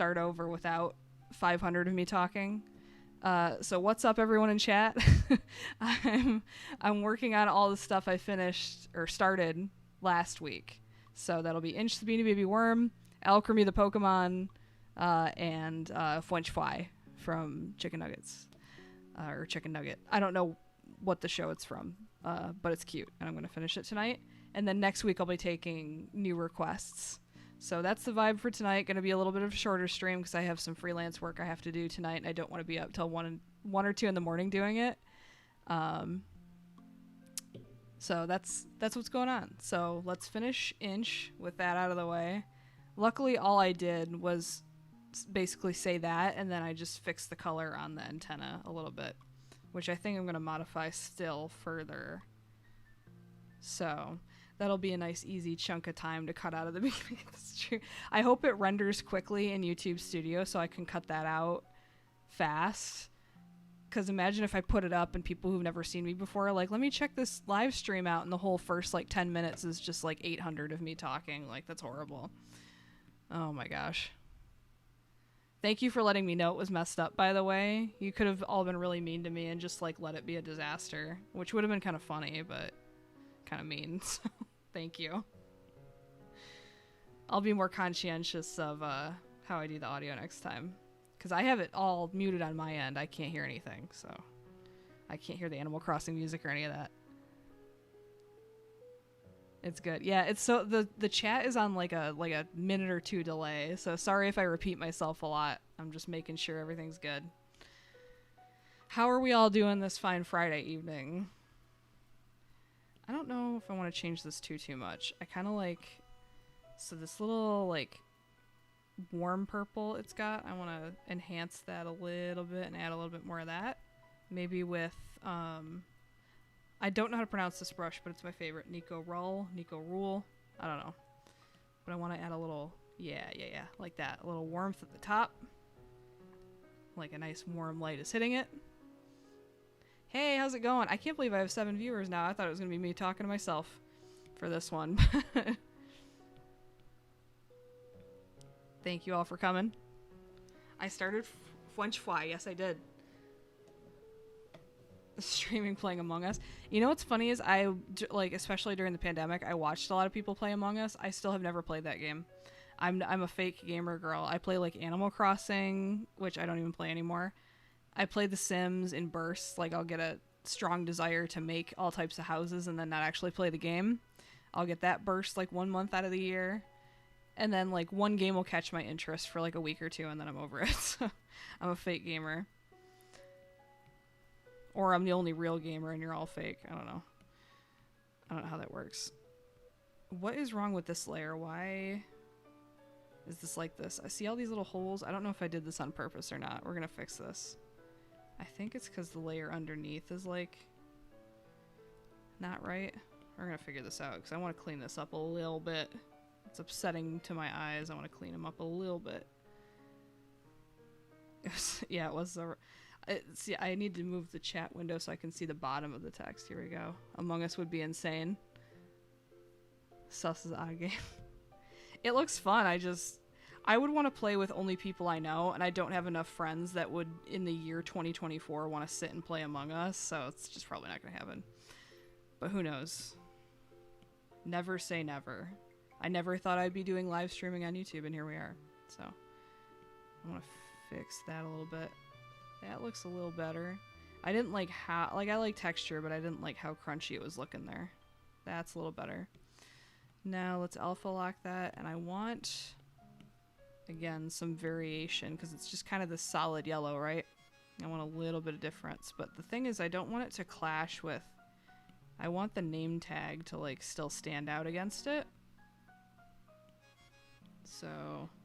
start over without 500 of me talking. So what's up, everyone in chat? I'm working on all the stuff I finished or started last week. So that'll be Inch the Beanie Baby Worm, Alchemy the Pokemon, and Fwench Fly from Chicken Nuggets. Or Chicken Nugget. I don't know what the show it's from, but it's cute, and I'm going to finish it tonight. And then next week I'll be taking new requests. So that's the vibe for tonight. Going to be a little bit of a shorter stream because I have some freelance work I have to do tonight, and I don't want to be up till 1 or 2 in the morning doing it. So that's what's going on. So let's finish Inch with that out of the way. Luckily, all I did was basically say that, and then I just fixed the color on the antenna a little bit, which I think I'm going to modify still further. So that'll be a nice easy chunk of time to cut out of the beginning of the stream. I hope it renders quickly in YouTube Studio so I can cut that out fast. Because imagine if I put it up and people who've never seen me before are like, let me check this live stream out, and the whole first like 10 minutes is just like 800 of me talking. Like, that's horrible. Oh my gosh. Thank you for letting me know it was messed up, by the way. You could have all been really mean to me and just like let it be a disaster, which would have been kind of funny, but kind of mean. So thank you. I'll be more conscientious of how I do the audio next time. Because I have it all muted on my end. I can't hear anything, so I can't hear the Animal Crossing music or any of that. It's good. Yeah, it's so the chat is on like a minute or two delay. So sorry if I repeat myself a lot. I'm just making sure everything's good. How are we all doing this fine Friday evening? I don't know if I want to change this too much. I kind of like so this little like warm purple it's got. I want to enhance that a little bit and add a little bit more of that. Maybe with I don't know how to pronounce this brush, but it's my favorite. Nico Rule. I don't know. But I want to add a little yeah, like that. A little warmth at the top. Like a nice warm light is hitting it. Hey, how's it going? I can't believe I have 7 viewers now. I thought it was going to be me talking to myself for this one. Thank you all for coming. I started Fwench Fly. Yes, I did. Streaming playing Among Us. You know what's funny is I, like, especially during the pandemic, I watched a lot of people play Among Us. I still have never played that game. I'm a fake gamer girl. I play, like, Animal Crossing, which I don't even play anymore. I play The Sims in bursts. Like, I'll get a strong desire to make all types of houses and then not actually play the game. I'll get that burst, like, 1 month out of the year. And then, like, one game will catch my interest for, like, a week or two, and then I'm over it. So I'm a fake gamer. Or I'm the only real gamer and you're all fake. I don't know. I don't know how that works. What is wrong with this layer? Why is this like this? I see all these little holes. I don't know if I did this on purpose or not. We're going to fix this. I think it's because the layer underneath is, like, not right. We're going to figure this out because I want to clean this up a little bit. It's upsetting to my eyes. I want to clean them up a little bit. Yeah, it was the... See, I need to move the chat window so I can see the bottom of the text. Here we go. Among Us would be insane. Sus is out of game. It looks fun. I would want to play with only people I know, and I don't have enough friends that would, in the year 2024, want to sit and play Among Us, so it's just probably not going to happen. But who knows? Never say never. I never thought I'd be doing live streaming on YouTube, and here we are. So, I want to fix that a little bit. That looks a little better. I didn't like how... Like, I like texture, but I didn't like how crunchy it was looking there. That's a little better. Now, let's alpha lock that, and I want... Again, some variation, because it's just kind of this solid yellow, right? I want a little bit of difference. But the thing is, I don't want it to clash with... I want the name tag to, like, still stand out against it. So,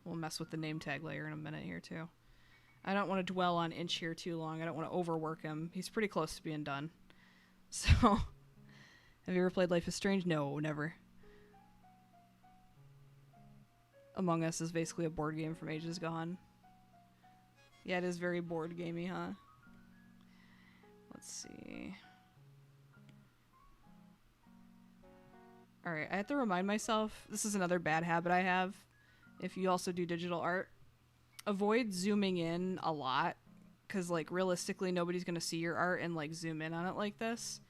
we'll mess with the name tag layer in a minute here, too. I don't want to dwell on Inch here too long. I don't want to overwork him. He's pretty close to being done. So, have you ever played Life is Strange? No, never. Among Us is basically a board game from ages gone. Yeah, it is very board gamey, huh? Let's see. Alright, I have to remind myself, this is another bad habit I have. If you also do digital art, avoid zooming in a lot, because like realistically nobody's going to see your art and like zoom in on it like this.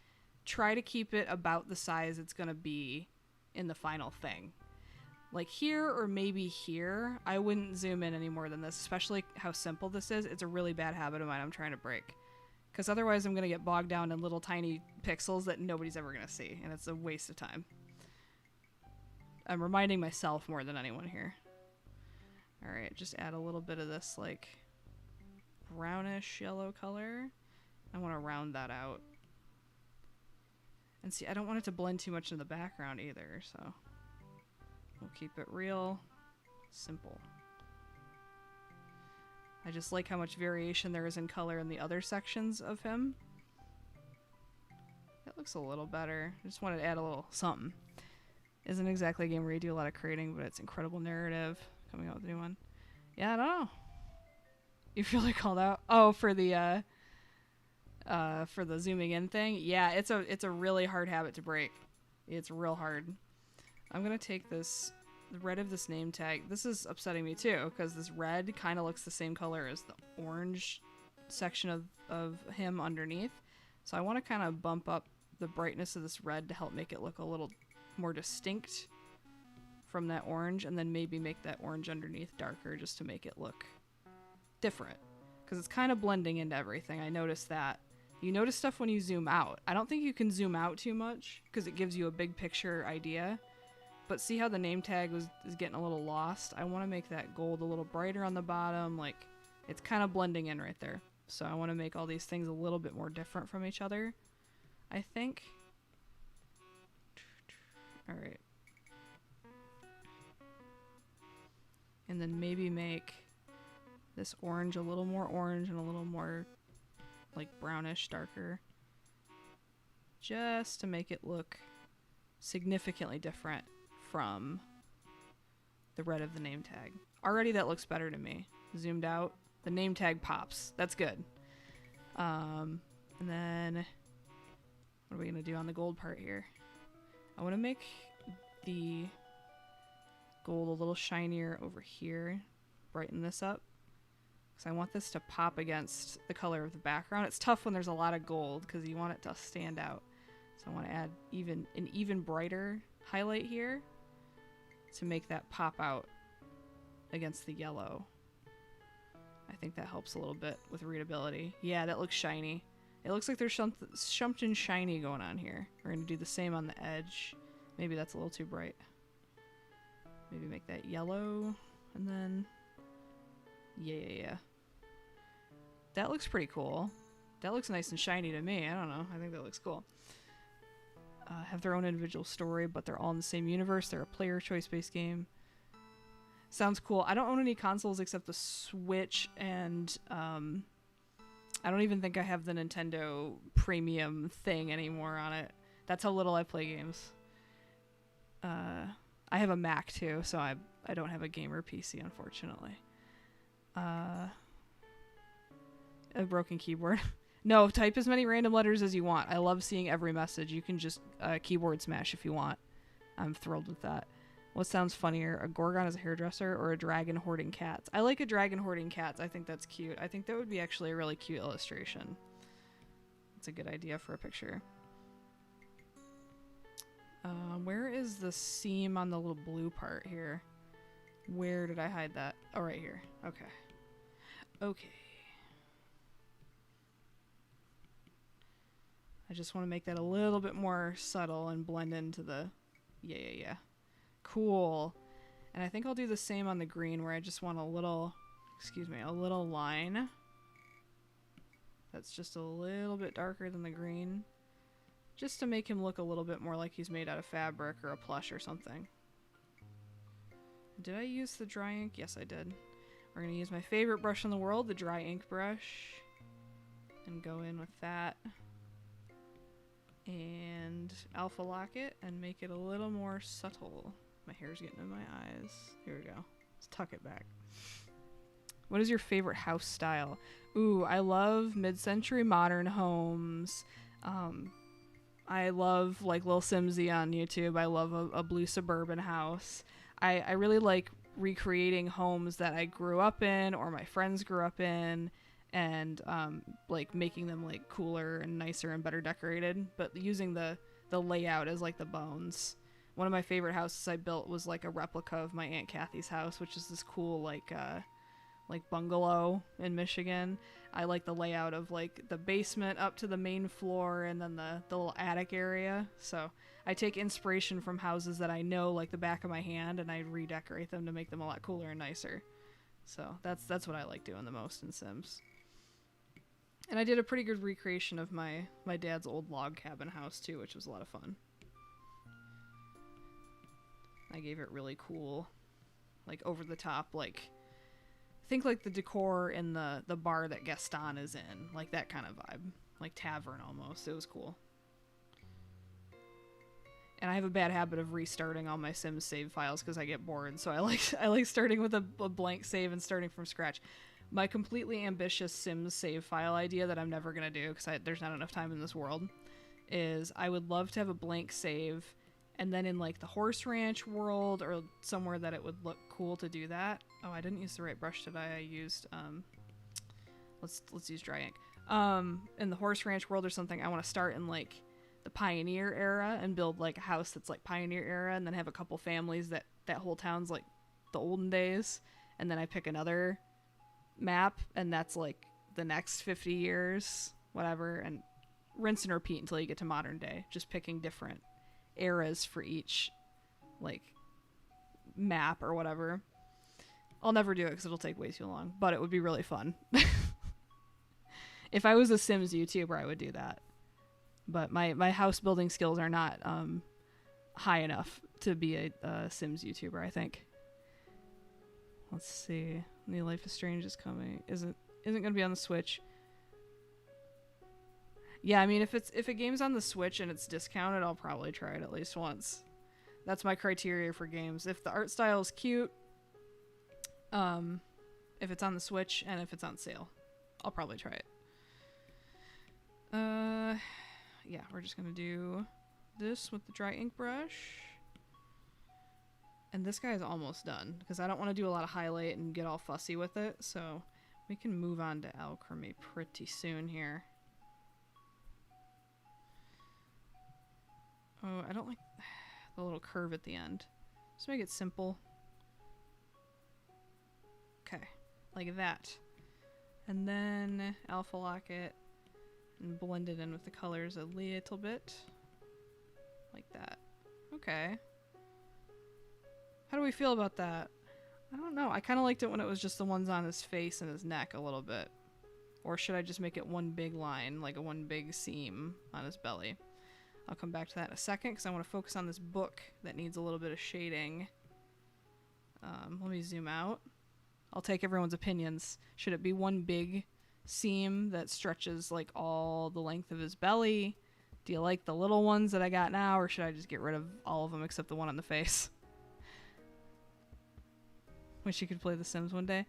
Try to keep it about the size it's going to be in the final thing. Like here or maybe here, I wouldn't zoom in any more than this, especially how simple this is. It's a really bad habit of mine I'm trying to break, because otherwise I'm going to get bogged down in little tiny pixels that nobody's ever going to see, and it's a waste of time. I'm reminding myself more than anyone here. Alright, just add a little bit of this like brownish yellow color. I want to round that out. And see, I don't want it to blend too much in the background either, so we'll keep it real simple. I just like how much variation there is in color in the other sections of him. That looks a little better. I just wanted to add a little something. Isn't exactly a game where you do a lot of creating, but it's incredible narrative. Coming out with a new one. Yeah, I don't know. You feel like called out? Oh, for the zooming in thing? Yeah, it's a really hard habit to break. It's real hard. I'm gonna take this, the red of this name tag. This is upsetting me too, because this red kind of looks the same color as the orange section of him underneath. So I want to kind of bump up the brightness of this red to help make it look a little more distinct from that orange, and then maybe make that orange underneath darker just to make it look different, because it's kind of blending into everything. I noticed that. You notice stuff when you zoom out. I don't think you can zoom out too much because it gives you a big picture idea, but see how the name tag is getting a little lost? I want to make that gold a little brighter on the bottom. Like, it's kind of blending in right there. So I want to make all these things a little bit more different from each other, I think. All right. And then maybe make this orange a little more orange and a little more like brownish darker, just to make it look significantly different from the red of the name tag. Already that looks better to me. Zoomed out, the name tag pops. That's good. And then what are we gonna do on the gold part here? I want to make the gold a little shinier over here, brighten this up, because I want this to pop against the color of the background. It's tough when there's a lot of gold because you want it to stand out. So I want to add an even brighter highlight here to make that pop out against the yellow. I think that helps a little bit with readability. Yeah, that looks shiny. It looks like there's something shiny going on here. We're going to do the same on the edge. Maybe that's a little too bright. Maybe make that yellow, and then yeah. That looks pretty cool. That looks nice and shiny to me. I don't know. I think that looks cool. Have their own individual story, but they're all in the same universe. They're a player choice-based game. Sounds cool. I don't own any consoles except the Switch, and I don't even think I have the Nintendo Premium thing anymore on it. That's how little I play games. I have a Mac too, so I don't have a gamer PC, unfortunately. A broken keyboard. No, type as many random letters as you want. I love seeing every message. You can just keyboard smash if you want. I'm thrilled with that. What sounds funnier, a Gorgon as a hairdresser or a dragon hoarding cats? I like a dragon hoarding cats. I think that's cute. I think that would be actually a really cute illustration. It's a good idea for a picture. Where is the seam on the little blue part here? Where did I hide that? Oh, right here. Okay. Okay. I just want to make that a little bit more subtle and blend into the... Yeah. Cool. And I think I'll do the same on the green, where I just want a little... a little line. That's just a little bit darker than the green. Just to make him look a little bit more like he's made out of fabric or a plush or something. Did I use the dry ink? Yes, I did. We're going to use my favorite brush in the world, the dry ink brush. And go in with that. And alpha lock it and make it a little more subtle. My hair's getting in my eyes. Here we go. Let's tuck it back. What is your favorite house style? Ooh, I love mid-century modern homes. I love like Lil Simsy on YouTube. I love a blue suburban house. I really like recreating homes that I grew up in or my friends grew up in, and like making them like cooler and nicer and better decorated, but using the layout as like the bones. One of my favorite houses I built was like a replica of my Aunt Kathy's house, which is this cool like bungalow in Michigan. I like the layout of like the basement up to the main floor and then the little attic area. So I take inspiration from houses that I know like the back of my hand, and I redecorate them to make them a lot cooler and nicer. So that's what I like doing the most in Sims. And I did a pretty good recreation of my dad's old log cabin house too, which was a lot of fun. I gave it really cool, like over the top, like think like the decor in the bar that Gaston is in, like that kind of vibe, like tavern almost. It was cool. And I have a bad habit of restarting all my Sims save files because I get bored, so I like starting with a blank save and starting from scratch. My completely ambitious Sims save file idea that I'm never gonna do because there's not enough time in this world is I would love to have a blank save, and then in like the horse ranch world or somewhere that it would look cool to do that. Oh, I didn't use the right brush today. I used let's use dry ink. In the horse ranch world or something, I want to start in like the pioneer era and build like a house that's like pioneer era, and then have a couple families that whole town's like the olden days, and then I pick another map and that's like the next 50 years, whatever, and rinse and repeat until you get to modern day, just picking different eras for each like map or whatever. I'll never do it because it'll take way too long, but it would be really fun. If I was a Sims YouTuber, I would do that, but my house building skills are not high enough to be a Sims YouTuber, I think. Let's see. New Life is Strange is coming. Isn't gonna be on the Switch. Yeah, I mean, if a game's on the Switch and it's discounted, I'll probably try it at least once. That's my criteria for games. If the art style is cute, if it's on the Switch, and if it's on sale, I'll probably try it. Yeah, we're just gonna do this with the dry ink brush. And this guy is almost done because I don't want to do a lot of highlight and get all fussy with it. So we can move on to Alchemy pretty soon here. Oh, I don't like the little curve at the end. Just make it simple. Okay, like that. And then alpha lock it and blend it in with the colors a little bit. Like that. Okay. How do we feel about that? I don't know. I kind of liked it when it was just the ones on his face and his neck a little bit. Or should I just make it one big line, like a one big seam on his belly? I'll come back to that in a second because I want to focus on this book that needs a little bit of shading. Let me zoom out. I'll take everyone's opinions. Should it be one big seam that stretches like all the length of his belly? Do you like the little ones that I got now, or should I just get rid of all of them except the one on the face? Wish you could play The Sims one day.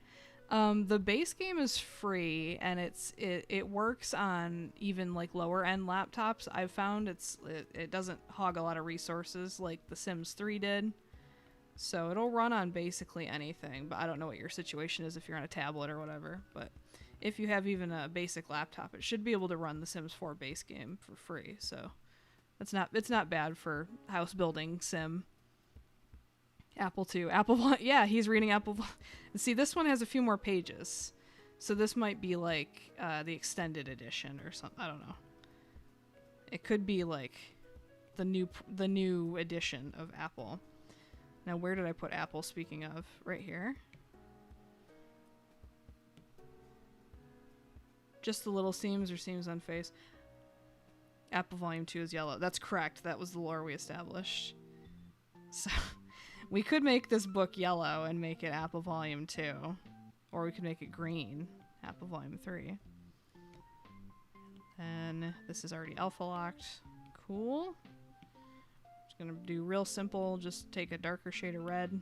The base game is free, and it works on even like lower end laptops. I've found it doesn't hog a lot of resources like The Sims 3 did, so it'll run on basically anything. But I don't know what your situation is if you're on a tablet or whatever. But if you have even a basic laptop, it should be able to run The Sims 4 base game for free. So it's not bad for house building sim. Apple II. Yeah, he's reading Apple. See, this one has a few more pages. So this might be like the extended edition or something. I don't know. It could be like the new edition of Apple. Now, where did I put Apple, speaking of? Right here. Just the little seams or seams on face. Apple Volume 2 is yellow. That's correct. That was the lore we established. So... we could make this book yellow and make it Apple Volume 2. Or we could make it green, Apple Volume 3. And this is already alpha locked. Cool. Just gonna do real simple, just take a darker shade of red.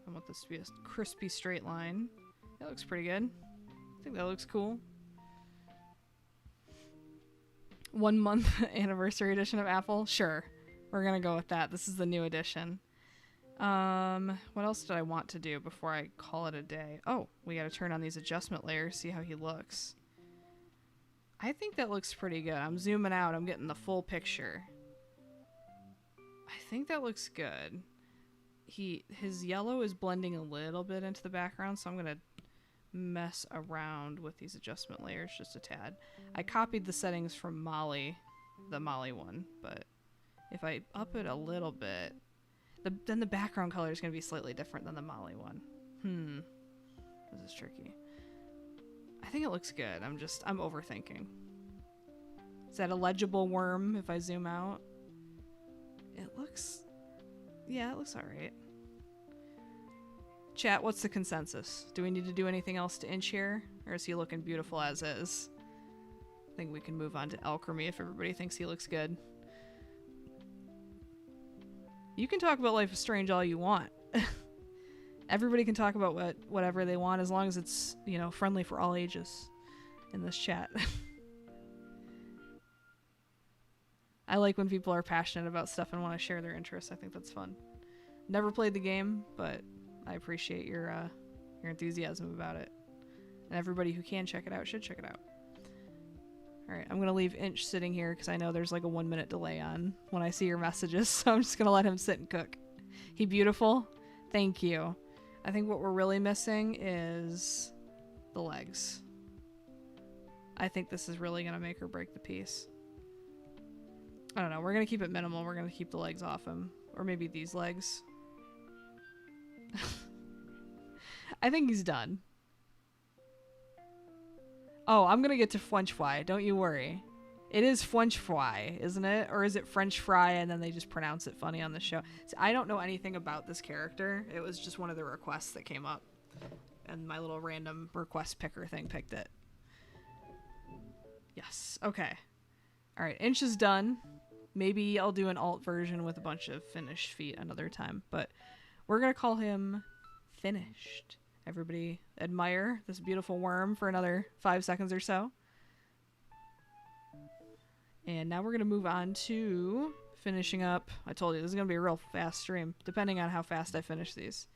I want this to be a crispy straight line. That looks pretty good. I think that looks cool. 1 month anniversary edition of Apple? Sure. We're gonna go with that. This is the new edition. What else did I want to do before I call it a day? Oh, we gotta turn on these adjustment layers, see how he looks. I think that looks pretty good. I'm zooming out, I'm getting the full picture. I think that looks good. His yellow is blending a little bit into the background, so I'm gonna mess around with these adjustment layers just a tad. I copied the settings from Molly, the Molly one, but if I up it a little bit, then the background color is going to be slightly different than the Molly one. This is tricky. I think it looks good. I'm overthinking. Is that a legible worm if I zoom out? Yeah, it looks alright. Chat, what's the consensus? Do we need to do anything else to Inch here? Or is he looking beautiful as is? I think we can move on to Alchemy if everybody thinks he looks good. You can talk about Life is Strange all you want. Everybody can talk about whatever they want as long as it's, friendly for all ages in this chat. I like when people are passionate about stuff and want to share their interests. I think that's fun. Never played the game, but I appreciate your enthusiasm about it. And everybody who can check it out should check it out. Alright, I'm going to leave Inch sitting here because I know there's like a 1 minute delay on when I see your messages, so I'm just going to let him sit and cook. He beautiful? Thank you. I think what we're really missing is the legs. I think this is really going to make or break the piece. I don't know, we're going to keep it minimal. We're going to keep the legs off him. Or maybe these legs. I think he's done. Oh, I'm gonna get to French fry. Don't you worry. It is French fry, isn't it? Or is it French fry and then they just pronounce it funny on the show? See, I don't know anything about this character. It was just one of the requests that came up. And my little random request picker thing picked it. Yes. Okay. Alright, Inch is done. Maybe I'll do an alt version with a bunch of finished feet another time. But we're gonna call him Finished. Everybody admire this beautiful worm for another 5 seconds or so. And now we're going to move on to finishing up. I told you, this is going to be a real fast stream, depending on how fast I finish these.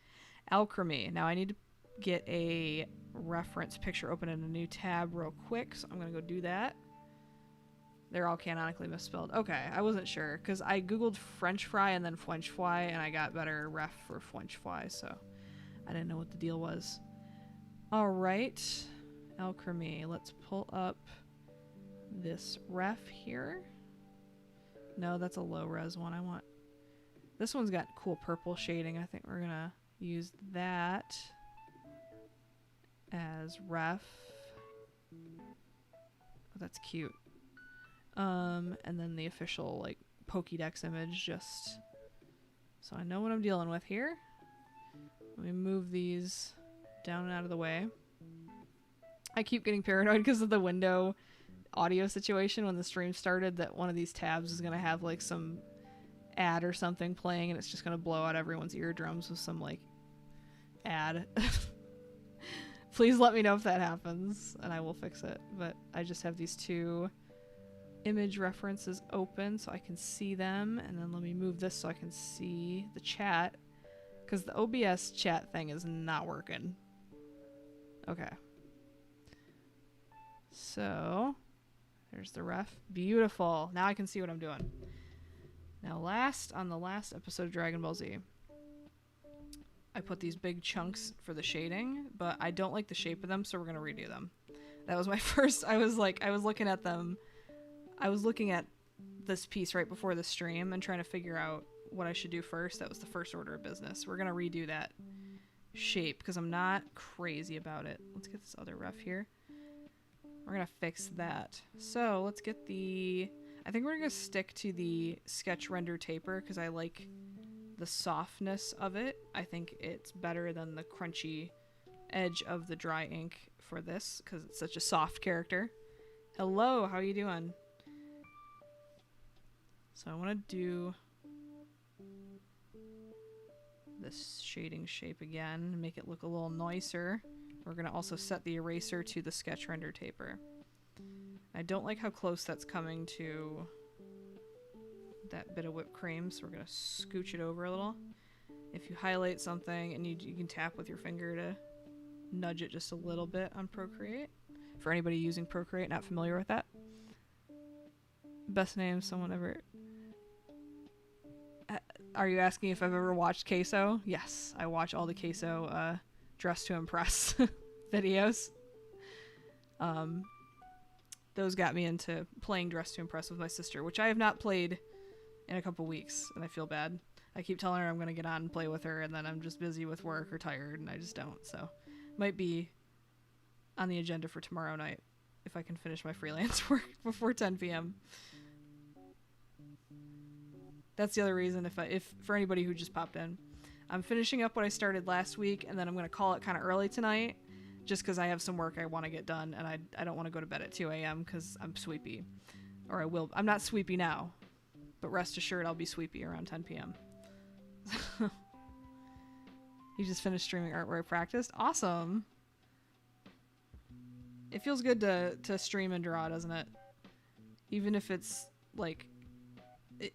Alchemy. Now I need to get a reference picture open in a new tab real quick, so I'm going to go do that. They're all canonically misspelled. Okay, I wasn't sure, because I googled French fry and then French fly, and I got better ref for French fly, so I didn't know what the deal was. Alright, Alchemy. Let's pull up this ref here. No, that's a low res one. I want... This one's got cool purple shading. I think we're gonna use that as ref. Oh, that's cute. And then the official, like, Pokédex image, just so I know what I'm dealing with here. Let me move these down and out of the way. I keep getting paranoid because of the window audio situation when the stream started that one of these tabs is going to have like some ad or something playing and it's just going to blow out everyone's eardrums with some like ad. Please let me know if that happens and I will fix it. But I just have these two image references open so I can see them, and then let me move this so I can see the chat. Because the OBS chat thing is not working. Okay. So, there's the ref. Beautiful. Now I can see what I'm doing. Now on the last episode of Dragon Ball Z, I put these big chunks for the shading, but I don't like the shape of them, so we're going to redo them. That was my first... I was looking at them. I was looking at this piece right before the stream and trying to figure out what I should do first. That was the first order of business. We're gonna redo that shape because I'm not crazy about it. Let's get this other ref here. We're gonna fix that. So let's get the... I think we're gonna stick to the sketch render taper because I like the softness of it. I think it's better than the crunchy edge of the dry ink for this because it's such a soft character. Hello, how you doing? So I want to do this shading shape again and make it look a little nicer. We're going to also set the eraser to the sketch render taper. I don't like how close that's coming to that bit of whipped cream, so we're going to scooch it over a little. If you highlight something and you can tap with your finger to nudge it just a little bit on Procreate. For anybody using Procreate not familiar with that. Best name someone ever... Are you asking if I've ever watched Queso? Yes, I watch all the Queso Dress to Impress videos. Those got me into playing Dress to Impress with my sister, which I have not played in a couple weeks, and I feel bad. I keep telling her I'm going to get on and play with her, and then I'm just busy with work or tired, and I just don't. So, might be on the agenda for tomorrow night if I can finish my freelance work before 10 p.m. That's the other reason, if for anybody who just popped in, I'm finishing up what I started last week, and then I'm going to call it kind of early tonight, just because I have some work I want to get done, and I don't want to go to bed at 2 a.m. because I'm sleepy. Or I will. I'm not sleepy now, but rest assured I'll be sleepy around 10 p.m. You just finished streaming art where I practiced? Awesome! It feels good to stream and draw, doesn't it? Even if it's, like...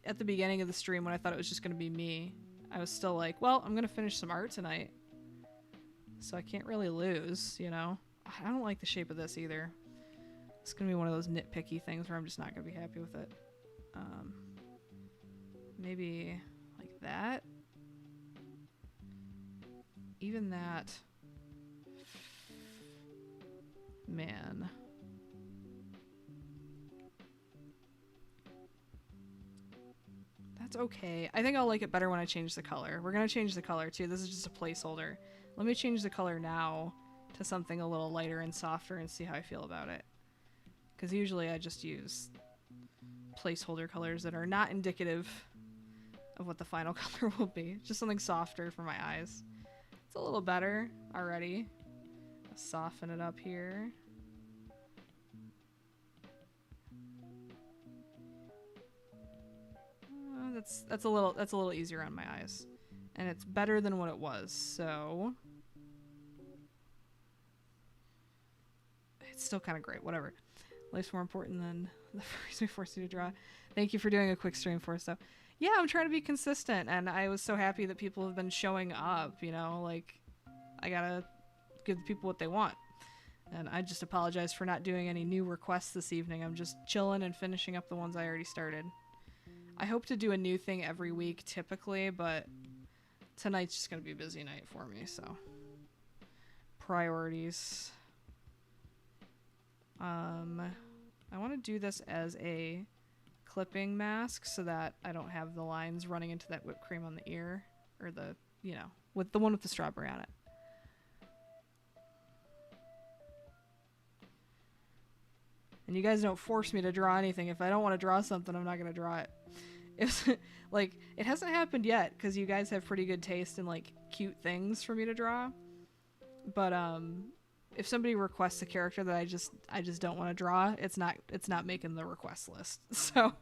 At the beginning of the stream when I thought it was just going to be me, I was still like, well, I'm going to finish some art tonight. So I can't really lose, you know? I don't like the shape of this either. It's going to be one of those nitpicky things where I'm just not going to be happy with it. Maybe like that. Even that. Man. That's okay. I think I'll like it better when I change the color. We're going to change the color too. This is just a placeholder. Let me change the color now to something a little lighter and softer and see how I feel about it. Because usually I just use placeholder colors that are not indicative of what the final color will be. Just something softer for my eyes. It's a little better already. I'll soften it up here. That's a little easier on my eyes, and it's better than what it was. So it's still kind of great. Whatever. Life's more important than the phrase we forced you to draw. Thank you for doing a quick stream for us, though. Yeah, I'm trying to be consistent, and I was so happy that people have been showing up. You know, like I gotta give people what they want. And I just apologize for not doing any new requests this evening. I'm just chilling and finishing up the ones I already started. I hope to do a new thing every week, typically, but tonight's just going to be a busy night for me, so. Priorities. I want to do this as a clipping mask so that I don't have the lines running into that whipped cream on the ear, or the, you know, with the one with the strawberry on it. And you guys don't force me to draw anything. If I don't want to draw something, I'm not going to draw it. It's like, it hasn't happened yet because you guys have pretty good taste in like cute things for me to draw. But if somebody requests a character that I just don't want to draw, it's not making the request list. So,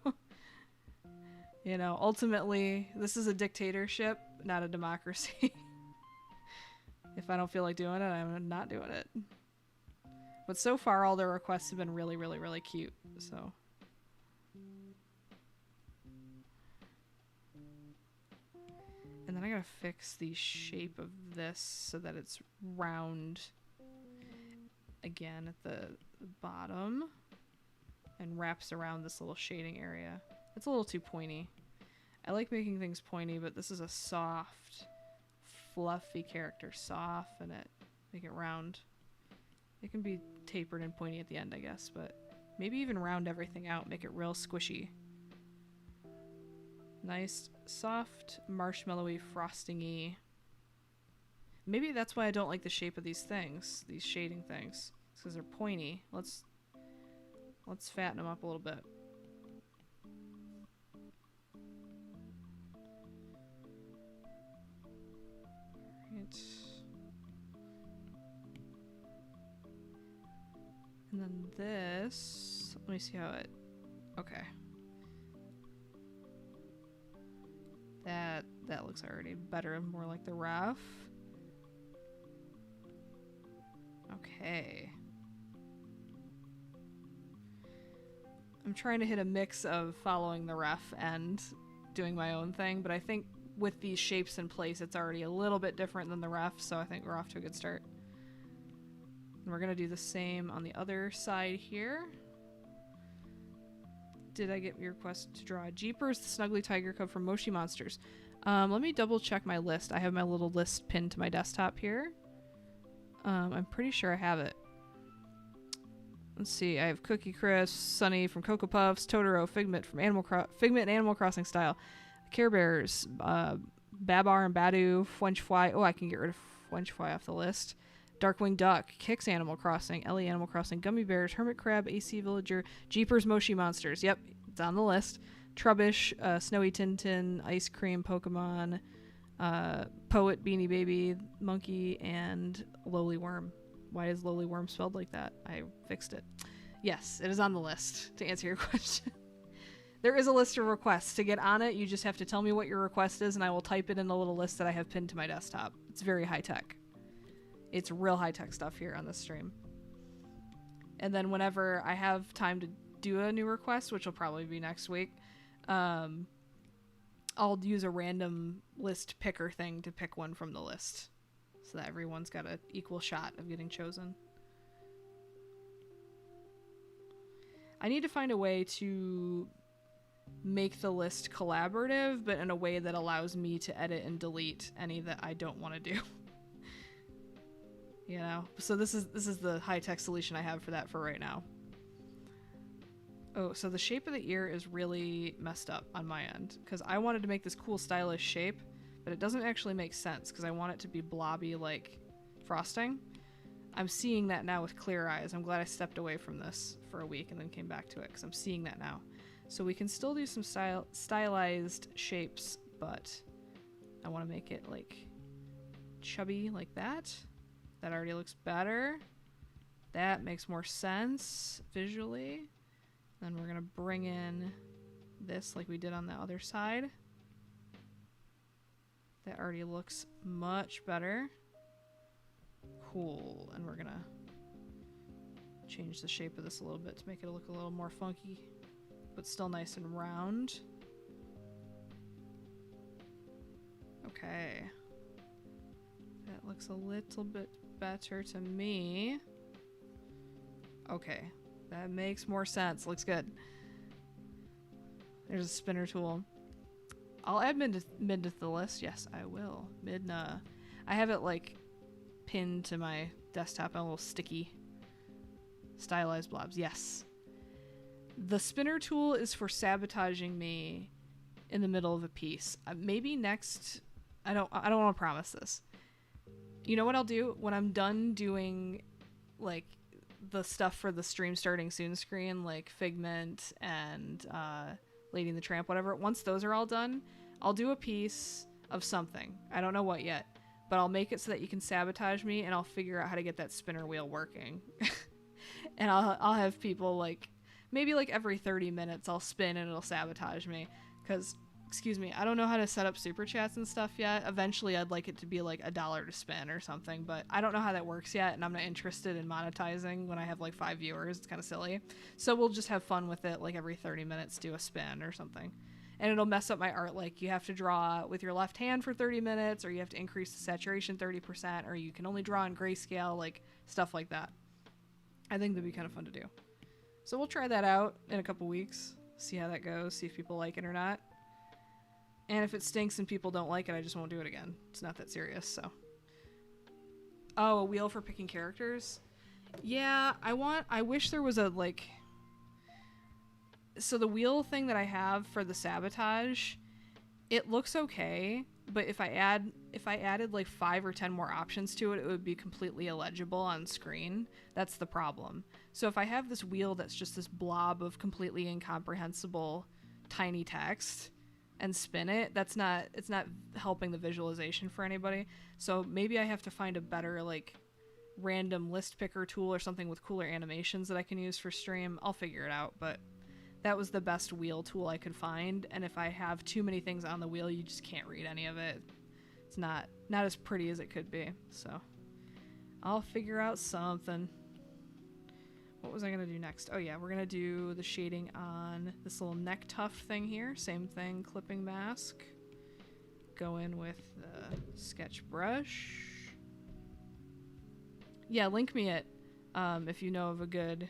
you know, ultimately, this is a dictatorship, not a democracy. If I don't feel like doing it, I'm not doing it. But so far, all their requests have been really, really, really cute. So. And then I gotta fix the shape of this so that it's round again at the bottom and wraps around this little shading area. It's a little too pointy. I like making things pointy, but this is a soft, fluffy character. Soften it, make it round. It can be tapered and pointy at the end, I guess, but maybe even round everything out, make it real squishy. Nice, soft, marshmallowy, frosting-y. Maybe that's why I don't like the shape of these things, these shading things. It's because they're pointy. Let's fatten them up a little bit. Right. And then this, let me see how it, okay. That looks already better, more like the ref. Okay. I'm trying to hit a mix of following the ref and doing my own thing, but I think with these shapes in place, it's already a little bit different than the ref, so I think we're off to a good start. And we're going to do the same on the other side here. Did I get your request to draw Jeepers, the Snuggly Tiger Cub from Moshi Monsters? Let me double check my list. I have my little list pinned to my desktop here. I'm pretty sure I have it. Let's see. I have Cookie Crisp, Sunny from Cocoa Puffs, Totoro, Figment from Figment and Animal Crossing Style, Care Bears, Babar and Badu, Fwench Fly. Oh, I can get rid of Fwench Fly off the list. Darkwing Duck, Kix Animal Crossing, Ellie Animal Crossing, Gummy Bears, Hermit Crab, AC Villager, Jeepers Moshi Monsters. Yep, it's on the list. Trubbish, Snowy Tintin, Ice Cream Pokemon, Poet Beanie Baby, Monkey, and Lowly Worm. Why is Lowly Worm spelled like that? I fixed it. Yes, it is on the list, to answer your question. There is a list of requests. To get on it, you just have to tell me what your request is, and I will type it in the little list that I have pinned to my desktop. It's very high-tech. It's real high-tech stuff here on this stream. And then whenever I have time to do a new request, which will probably be next week, I'll use a random list picker thing to pick one from the list so that everyone's got an equal shot of getting chosen. I need to find a way to make the list collaborative, but in a way that allows me to edit and delete any that I don't want to do. You know, so this is the high-tech solution I have for that for right now. Oh, so the shape of the ear is really messed up on my end because I wanted to make this cool stylish shape, but it doesn't actually make sense because I want it to be blobby like frosting. I'm seeing that now with clear eyes. I'm glad I stepped away from this for a week and then came back to it because I'm seeing that now. So we can still do some stylized shapes, but I want to make it like chubby like that. That already looks better. That makes more sense visually. Then we're going to bring in this like we did on the other side. That already looks much better. Cool. And we're going to change the shape of this a little bit to make it look a little more funky, but still nice and round. Okay. That looks a little bit better to me. Okay, that makes more sense. Looks good. There's a spinner tool. I'll add mid to the list. Yes, I will. Midna. I have it like pinned to my desktop on a little sticky stylized blobs. Yes. The spinner tool is for sabotaging me in the middle of a piece. Maybe next. I don't want to promise this. You know what I'll do when I'm done doing like the stuff for the stream starting soon screen, like Figment and Lady and the Tramp, whatever. Once those are all done, I'll do a piece of something. I don't know what yet, but I'll make it so that you can sabotage me, and I'll figure out how to get that spinner wheel working. And I'll have people like maybe like every 30 minutes I'll spin and it'll sabotage me because. Excuse me, I don't know how to set up super chats and stuff yet. Eventually, I'd like it to be like $1 to spin or something, but I don't know how that works yet, and I'm not interested in monetizing when I have like 5 viewers. It's kind of silly. So we'll just have fun with it, like every 30 minutes do a spin or something. And it'll mess up my art, like you have to draw with your left hand for 30 minutes, or you have to increase the saturation 30%, or you can only draw in grayscale, like stuff like that. I think that'd be kind of fun to do. So we'll try that out in a couple weeks, see how that goes, see if people like it or not. And if it stinks and people don't like it, I just won't do it again. It's not that serious, so. Oh, a wheel for picking characters? Yeah, I wish there was a, like... So the wheel thing that I have for the sabotage, it looks okay, but if I added like 5 or 10 more options to it, it would be completely illegible on screen. That's the problem. So if I have this wheel that's just this blob of completely incomprehensible tiny text and spin it, it's not helping the visualization for anybody. So maybe I have to find a better like random list picker tool or something with cooler animations that I can use for stream. I'll figure it out, but that was the best wheel tool I could find, and if I have too many things on the wheel, you just can't read any of it. It's not as pretty as it could be, so I'll figure out something. what was I going to do next? Oh yeah, we're going to do the shading on this little neck tuft thing here. Same thing, clipping mask. Go in with the sketch brush. Yeah, link me it if you know of a good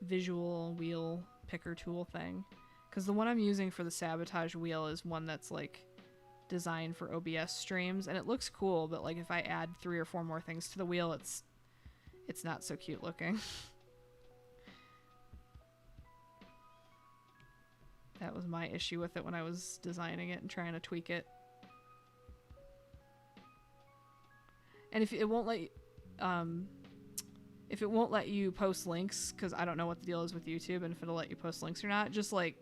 visual wheel picker tool thing. Because the one I'm using for the sabotage wheel is one that's like designed for OBS streams, and it looks cool, but like if I add 3 or 4 more things to the wheel, it's not so cute looking. That was my issue with it when I was designing it and trying to tweak it. And if it won't let you post links, because I don't know what the deal is with YouTube and if it'll let you post links or not, just like,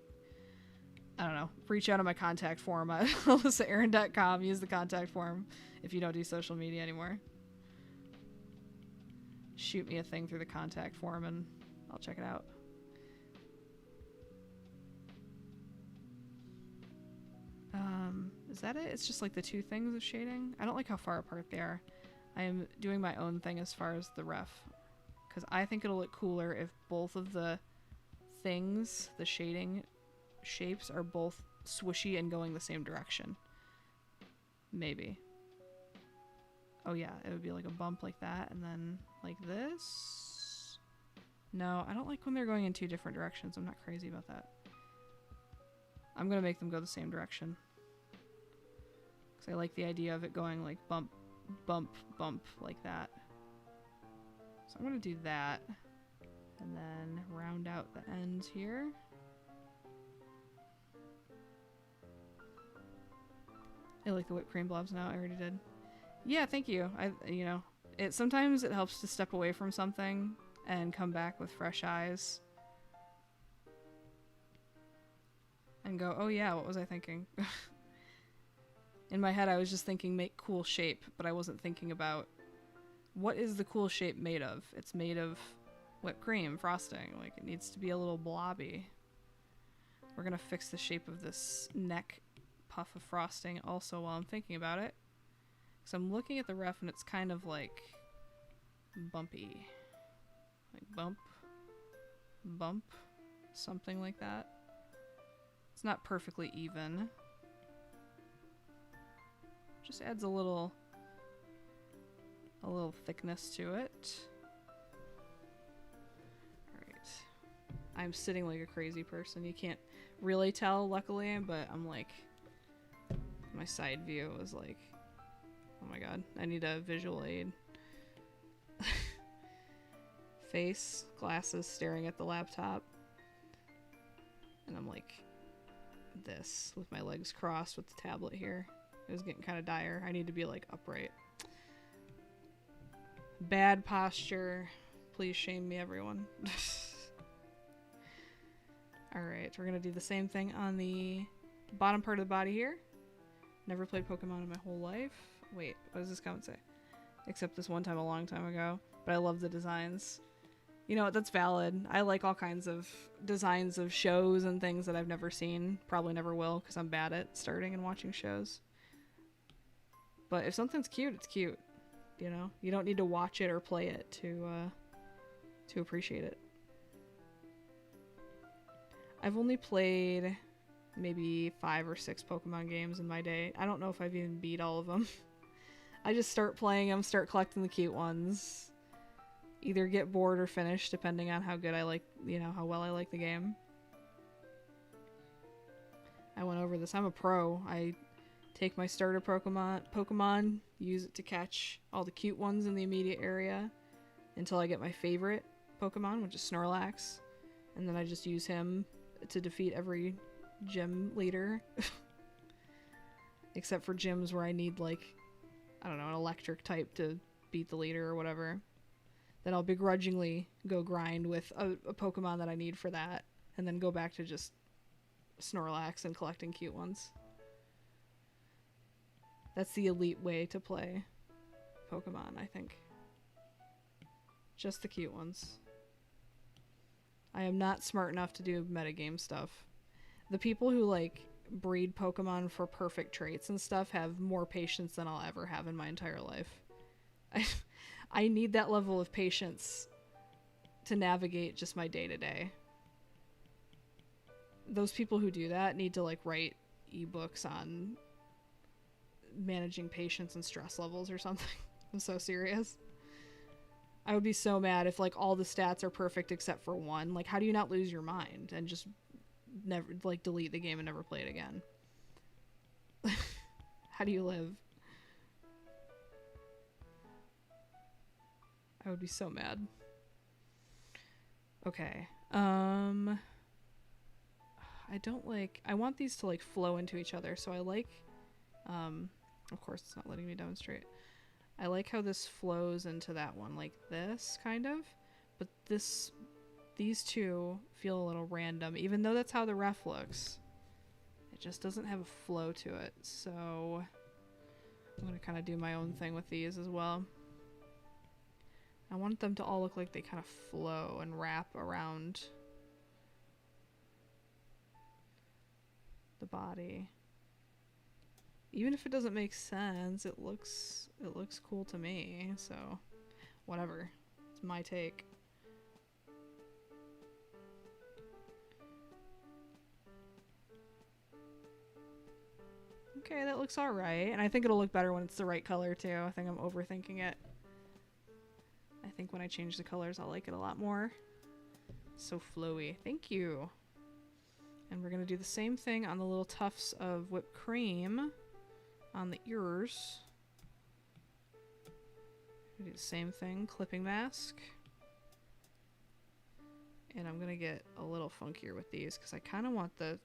I don't know, reach out on my contact form at alyssaaaron.com. Use the contact form if you don't do social media anymore. Shoot me a thing through the contact form and I'll check it out. Is that it? It's just like the 2 things of shading. I don't like how far apart they are. I am doing my own thing as far as the ref, because I think it'll look cooler if both of the things, the shading shapes, are both swishy and going the same direction. Maybe. Oh yeah, it would be like a bump like that, and then like this. No, I don't like when they're going in 2 different directions. I'm not crazy about that. I'm gonna make them go the same direction, because I like the idea of it going like bump, bump, bump like that. So I'm gonna do that, and then round out the ends here. I like the whipped cream blobs now. I already did. Yeah, thank you. You know, sometimes it helps to step away from something and come back with fresh eyes. And go, oh yeah, what was I thinking? In my head, I was just thinking make cool shape, but I wasn't thinking about what is the cool shape made of? It's made of whipped cream frosting. Like, it needs to be a little blobby. We're gonna fix the shape of this neck puff of frosting also while I'm thinking about it. So I'm looking at the ref and it's kind of like bumpy. Like bump, bump, something like that. It's not perfectly even. Just adds a little thickness to it. Alright. I'm sitting like a crazy person. You can't really tell, luckily, but I'm like, my side view was like, oh my god, I need a visual aid. Face, glasses, staring at the laptop. And I'm like this, with my legs crossed with the tablet here. It was getting kind of dire. I need to be like upright. Bad posture. Please shame me, everyone. Alright, we're gonna do the same thing on the bottom part of the body here. Never played Pokemon in my whole life. Wait, what does this comment say? Except this one time a long time ago. But I love the designs. You know what, that's valid. I like all kinds of designs of shows and things that I've never seen. Probably never will, because I'm bad at starting and watching shows. But if something's cute, it's cute. You know? You don't need to watch it or play it to appreciate it. I've only played maybe 5 or 6 Pokemon games in my day. I don't know if I've even beat all of them. I just start playing them, start collecting the cute ones. Either get bored or finish, depending on how good I like, you know, how well I like the game. I went over this. I'm a pro. I take my starter Pokemon, use it to catch all the cute ones in the immediate area until I get my favorite Pokemon, which is Snorlax. And then I just use him to defeat every gym leader. Except for gyms where I need, like, I don't know, an electric type to beat the leader or whatever. Then I'll begrudgingly go grind with a Pokemon that I need for that, and then go back to just Snorlax and collecting cute ones. That's the elite way to play Pokemon, I think. Just the cute ones. I am not smart enough to do metagame stuff. The people who, like, breed Pokemon for perfect traits and stuff have more patience than I'll ever have in my entire life. I need that level of patience to navigate just my day-to-day. Those people who do that need to like write ebooks on managing patience and stress levels or something. I'm so serious. I would be so mad if like all the stats are perfect except for one. Like, how do you not lose your mind and just never like delete the game and never play it again? How do you live? I would be so mad. Okay. I don't like, I want these to like flow into each other, so I like, of course it's not letting me demonstrate. I like how this flows into that one, like this, kind of. But these two feel a little random, even though that's how the ref looks. It just doesn't have a flow to it, so I'm gonna kind of do my own thing with these as well. I want them to all look like they kind of flow and wrap around the body. Even if it doesn't make sense, it looks cool to me, so whatever. It's my take. Okay, that looks alright, and I think it'll look better when it's the right color too. I think I'm overthinking it. I think when I change the colors, I'll like it a lot more. So flowy. Thank you. And we're gonna do the same thing on the little tufts of whipped cream on the ears. Do the same thing, clipping mask. And I'm gonna get a little funkier with these because I kind of want the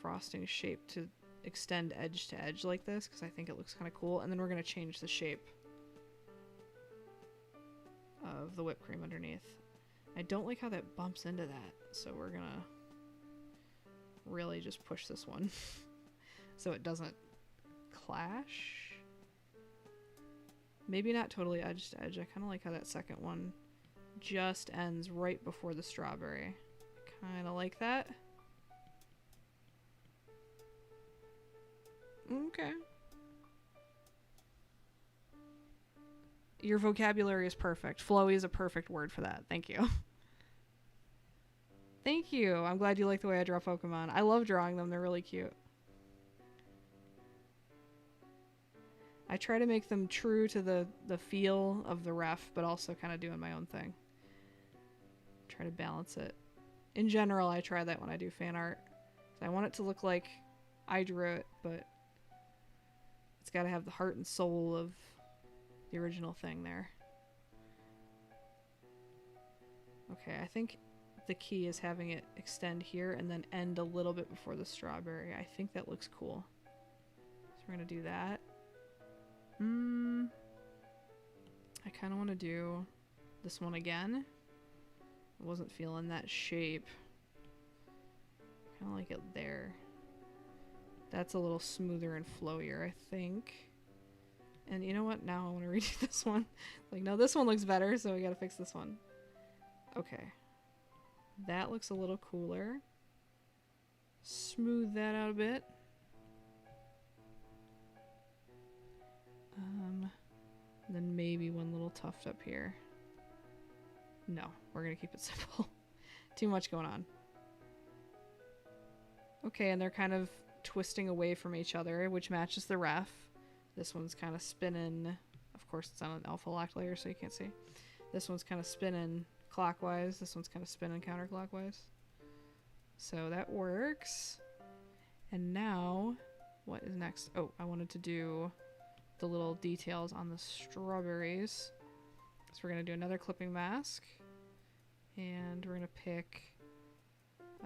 frosting shape to extend edge to edge like this because I think it looks kind of cool. And then we're gonna change the shape of the whipped cream underneath. I don't like how that bumps into that, so we're gonna really just push this one so it doesn't clash. Maybe not totally edge to edge. I kind of like how that second one just ends right before the strawberry. Kind of like that. Okay. Your vocabulary is perfect. Flowy is a perfect word for that. Thank you. Thank you. I'm glad you like the way I draw Pokemon. I love drawing them. They're really cute. I try to make them true to the feel of the ref, but also kind of doing my own thing. Try to balance it. In general, I try that when I do fan art. I want it to look like I drew it, but it's got to have the heart and soul of the original thing there. Okay, I think the key is having it extend here and then end a little bit before the strawberry. I think that looks cool. So we're gonna do that. I kind of want to do this one again. I wasn't feeling that shape. Kind of like it there. That's a little smoother and flowier, I think. And you know what? Now I want to redo this one. Like, no, this one looks better, so we gotta fix this one. Okay. That looks a little cooler. Smooth that out a bit. Then maybe one little tuft up here. No, we're gonna keep it simple. Too much going on. Okay, and they're kind of twisting away from each other, which matches the ref. This one's kind of spinning. Of course, it's on an alpha lock layer, so you can't see. This one's kind of spinning clockwise. This one's kind of spinning counterclockwise. So that works. And now, what is next? Oh, I wanted to do the little details on the strawberries. So we're going to do another clipping mask. And we're going to pick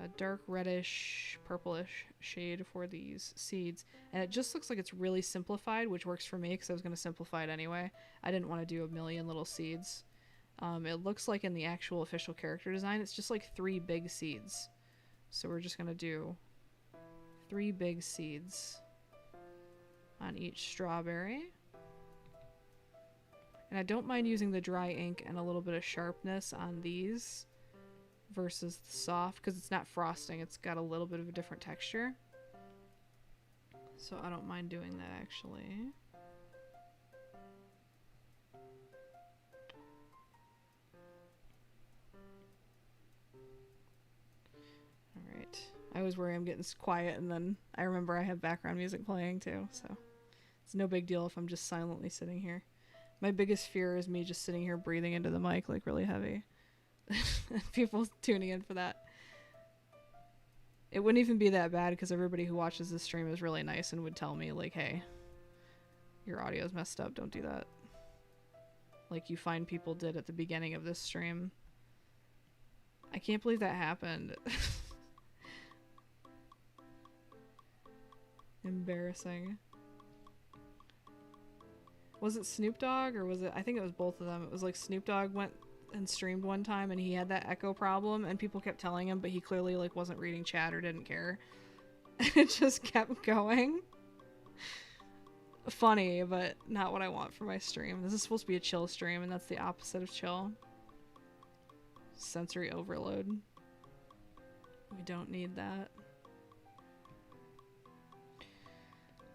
a dark reddish, purplish shade for these seeds. And it just looks like it's really simplified, which works for me because I was going to simplify it anyway. I didn't want to do a million little seeds. It looks like in the actual official character design, it's just like 3 big seeds. So we're just going to do 3 big seeds on each strawberry. And I don't mind using the dry ink and a little bit of sharpness on these versus the soft, because it's not frosting, it's got a little bit of a different texture. So I don't mind doing that actually. I always worry I'm getting quiet, and then I remember I have background music playing too, so it's no big deal if I'm just silently sitting here. My biggest fear is me just sitting here breathing into the mic like really heavy. People tuning in for that. It wouldn't even be that bad because everybody who watches this stream is really nice and would tell me like, hey, your audio's messed up, don't do that. Like you find people did at the beginning of this stream. I can't believe that happened. Embarrassing. Was it Snoop Dogg or was it, I think it was both of them. It was like Snoop Dogg went and streamed one time and he had that echo problem and people kept telling him, but he clearly like wasn't reading chat or didn't care. It just kept going. Funny, but not what I want for my stream. This is supposed to be a chill stream and that's the opposite of chill. Sensory overload. We don't need that.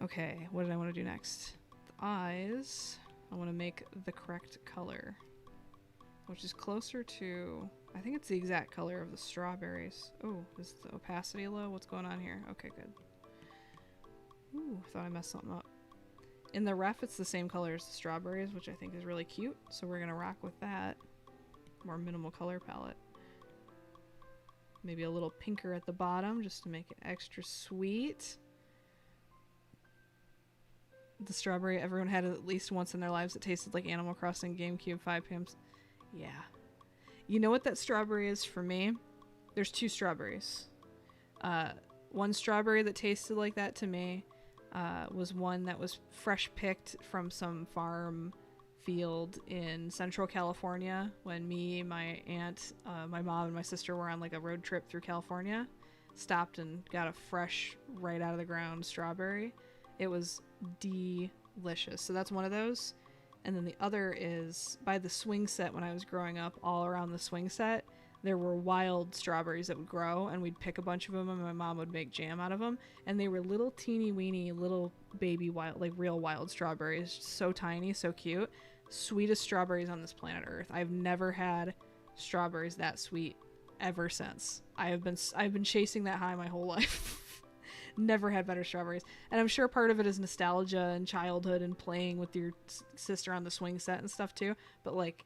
Okay, what did I want to do next? The eyes. I want to make the correct color, which is closer to, I think it's the exact color of the strawberries. Oh, is the opacity low? What's going on here? Okay, good. Ooh, thought I messed something up. In the ref, it's the same color as the strawberries, which I think is really cute. So we're gonna rock with that. More minimal color palette. Maybe a little pinker at the bottom just to make it extra sweet. The strawberry everyone had at least once in their lives that tasted like Animal Crossing GameCube 5 p.m. Yeah. You know what that strawberry is for me? There's two strawberries. One strawberry that tasted like that to me was one that was fresh picked from some farm field in Central California when me, my aunt, my mom, and my sister were on like a road trip through California. Stopped and got a fresh, right out of the ground strawberry. It was delicious. So that's one of those. And then the other is by the swing set. When I was growing up, all around the swing set, there were wild strawberries that would grow, and we'd pick a bunch of them, and my mom would make jam out of them. And they were little teeny weeny, little baby wild, like real wild strawberries. So tiny, so cute. Sweetest strawberries on this planet Earth. I've never had strawberries that sweet ever since. I've been chasing that high my whole life. Never had better strawberries. And I'm sure part of it is nostalgia and childhood and playing with your sister on the swing set and stuff too. But like,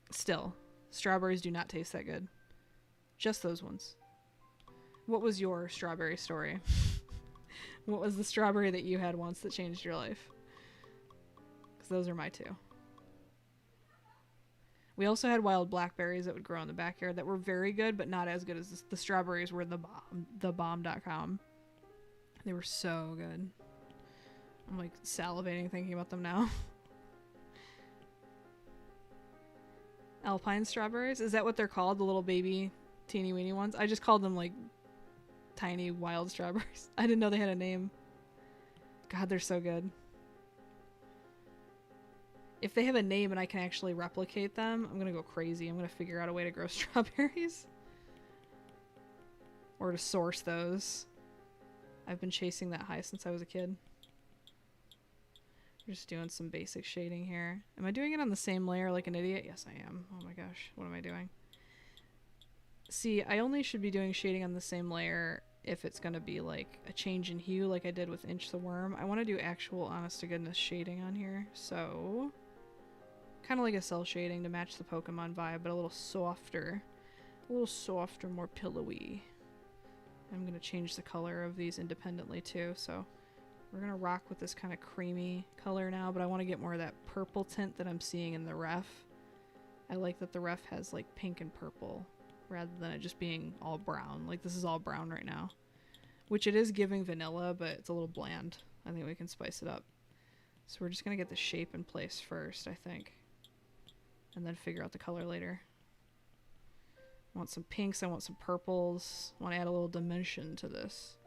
still, strawberries do not taste that good. Just those ones. What was your strawberry story? What was the strawberry that you had once that changed your life? Because those are my two. We also had wild blackberries that would grow in the backyard that were very good, but not as good as the strawberries were thebomb.com. They were so good. I'm like salivating thinking about them now. Alpine strawberries? Is that what they're called? The little baby teeny weeny ones? I just called them like tiny wild strawberries. I didn't know they had a name. God, they're so good. If they have a name and I can actually replicate them, I'm gonna go crazy. I'm gonna figure out a way to grow strawberries. Or to source those. I've been chasing that high since I was a kid. Just doing some basic shading here. Am I doing it on the same layer like an idiot? Yes, I am. Oh my gosh, what am I doing? See, I only should be doing shading on the same layer if it's gonna be like a change in hue like I did with Inch the Worm. I want to do actual honest-to-goodness shading on here, so... kind of like a cell shading to match the Pokemon vibe, but a little softer. A little softer, more pillowy. I'm going to change the color of these independently too, so we're going to rock with this kind of creamy color now, but I want to get more of that purple tint that I'm seeing in the ref. I like that the ref has like pink and purple rather than it just being all brown. Like this is all brown right now, which it is giving vanilla, but it's a little bland. I think we can spice it up. So we're just going to get the shape in place first, I think, and then figure out the color later. I want some pinks, I want some purples. I want to add a little dimension to this.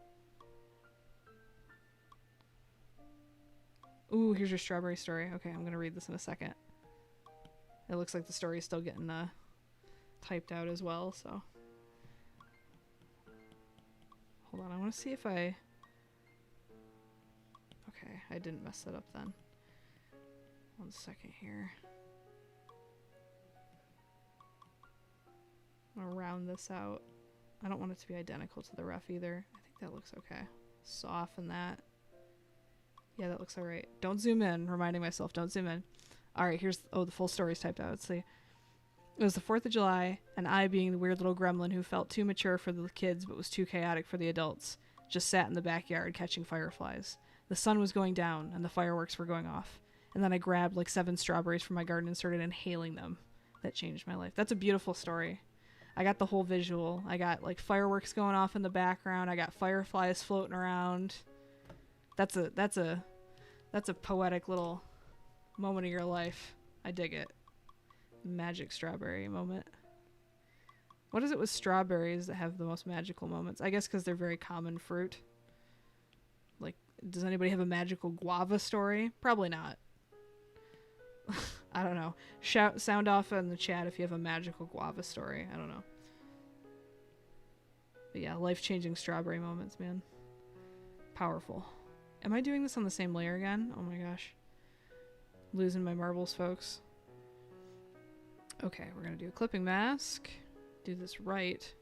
Ooh, here's your strawberry story. Okay, I'm going to read this in a second. It looks like the story is still getting typed out as well, so. Hold on, I want to see if I... Okay, I didn't mess that up then. 1 second here. I'm gonna round this out. I don't want it to be identical to the rough either. I think that looks okay. Soften that. Yeah, that looks alright. Don't zoom in. Reminding myself, don't zoom in. Alright, here's... Oh, the full story's typed out. Let's see. It was the 4th of July, and I, being the weird little gremlin who felt too mature for the kids but was too chaotic for the adults, just sat in the backyard catching fireflies. The sun was going down, and the fireworks were going off. And then I grabbed like 7 strawberries from my garden and started inhaling them. That changed my life. That's a beautiful story. I got the whole visual. I got like fireworks going off in the background. I got fireflies floating around. That's a poetic little moment of your life. I dig it. Magic strawberry moment. What is it with strawberries that have the most magical moments? I guess because they're very common fruit. Like, does anybody have a magical guava story? Probably not. I don't know. Sound off in the chat if you have a magical guava story. I don't know. But yeah, life-changing strawberry moments, man. Powerful. Am I doing this on the same layer again? Oh my gosh. Losing my marbles, folks. Okay, we're gonna do a clipping mask. Do this right.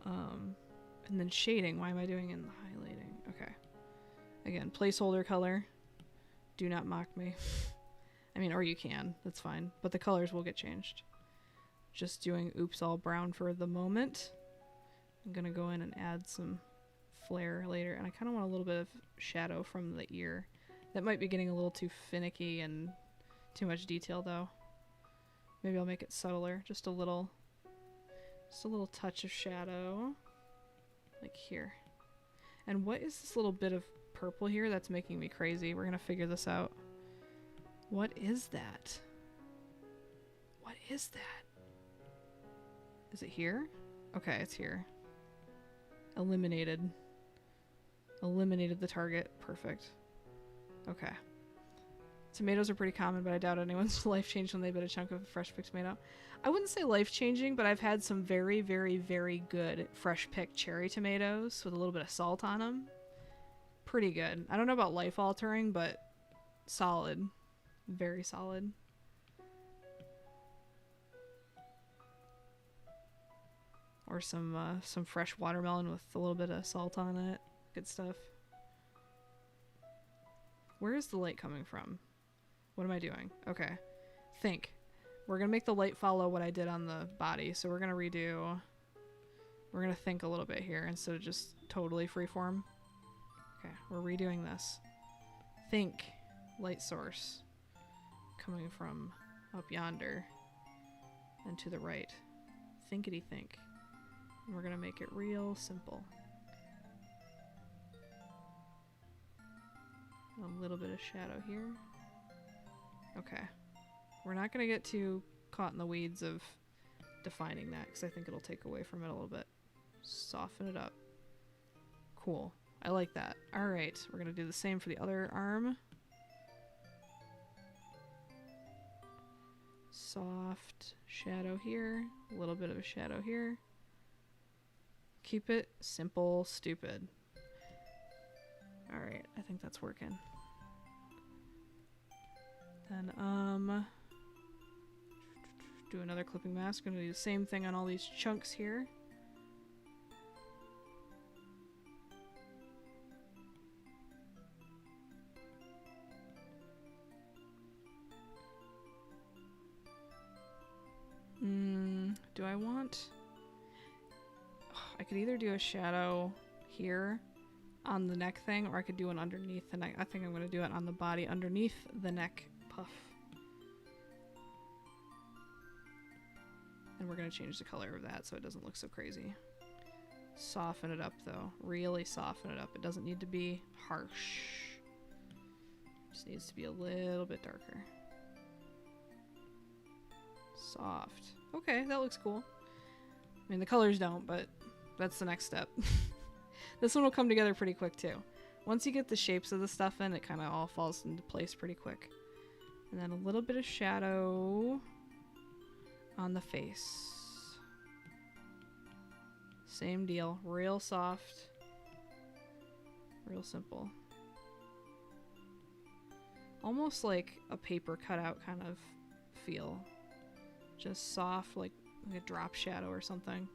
And then shading. Why am I doing it in the highlighting? Okay. Again, placeholder color. Do not mock me. I mean, or you can. That's fine. But the colors will get changed. Just doing oops all brown for the moment. I'm gonna go in and add some flare later. And I kind of want a little bit of shadow from the ear. That might be getting a little too finicky and too much detail though. Maybe I'll make it subtler. Just a little touch of shadow. Like here. And what is this little bit of purple here that's making me crazy? We're gonna figure this out. What is that? What is that? Is it here? Okay, it's here. Eliminated. Eliminated the target. Perfect. Okay. Tomatoes are pretty common, but I doubt anyone's life changed when they bit a chunk of a fresh picked tomato. I wouldn't say life changing, but I've had some very, very, very good fresh picked cherry tomatoes with a little bit of salt on them. Pretty good. I don't know about life altering, but solid. Very solid. Or some fresh watermelon with a little bit of salt on it. Good stuff. Where is the light coming from? What am I doing? Okay. Think. We're gonna make the light follow what I did on the body, so we're gonna redo... We're gonna think a little bit here instead of just totally freeform. Okay, we're redoing this. Think. Light source. Coming from up yonder. And to the right. Thinkity think. And we're gonna make it real simple. A little bit of shadow here. Okay. We're not going to get too caught in the weeds of defining that because I think it'll take away from it a little bit. Soften it up. Cool. I like that. Alright, we're going to do the same for the other arm. Soft shadow here. A little bit of a shadow here. Keep it simple, stupid. Alright, I think that's working. Then, do another clipping mask. Gonna do the same thing on all these chunks here. Do I want... I could either do a shadow here on the neck thing, or I could do one underneath the neck. I think I'm going to do it on the body underneath the neck puff. And we're going to change the color of that so it doesn't look so crazy. Soften it up though. Really soften it up. It doesn't need to be harsh. It just needs to be a little bit darker. Soft. Okay, that looks cool. I mean, the colors don't, but that's the next step. This one will come together pretty quick too. Once you get the shapes of the stuff in, it kind of all falls into place pretty quick. And then a little bit of shadow on the face. Same deal. Real soft. Real simple. Almost like a paper cutout kind of feel. Just soft, like a drop shadow or something.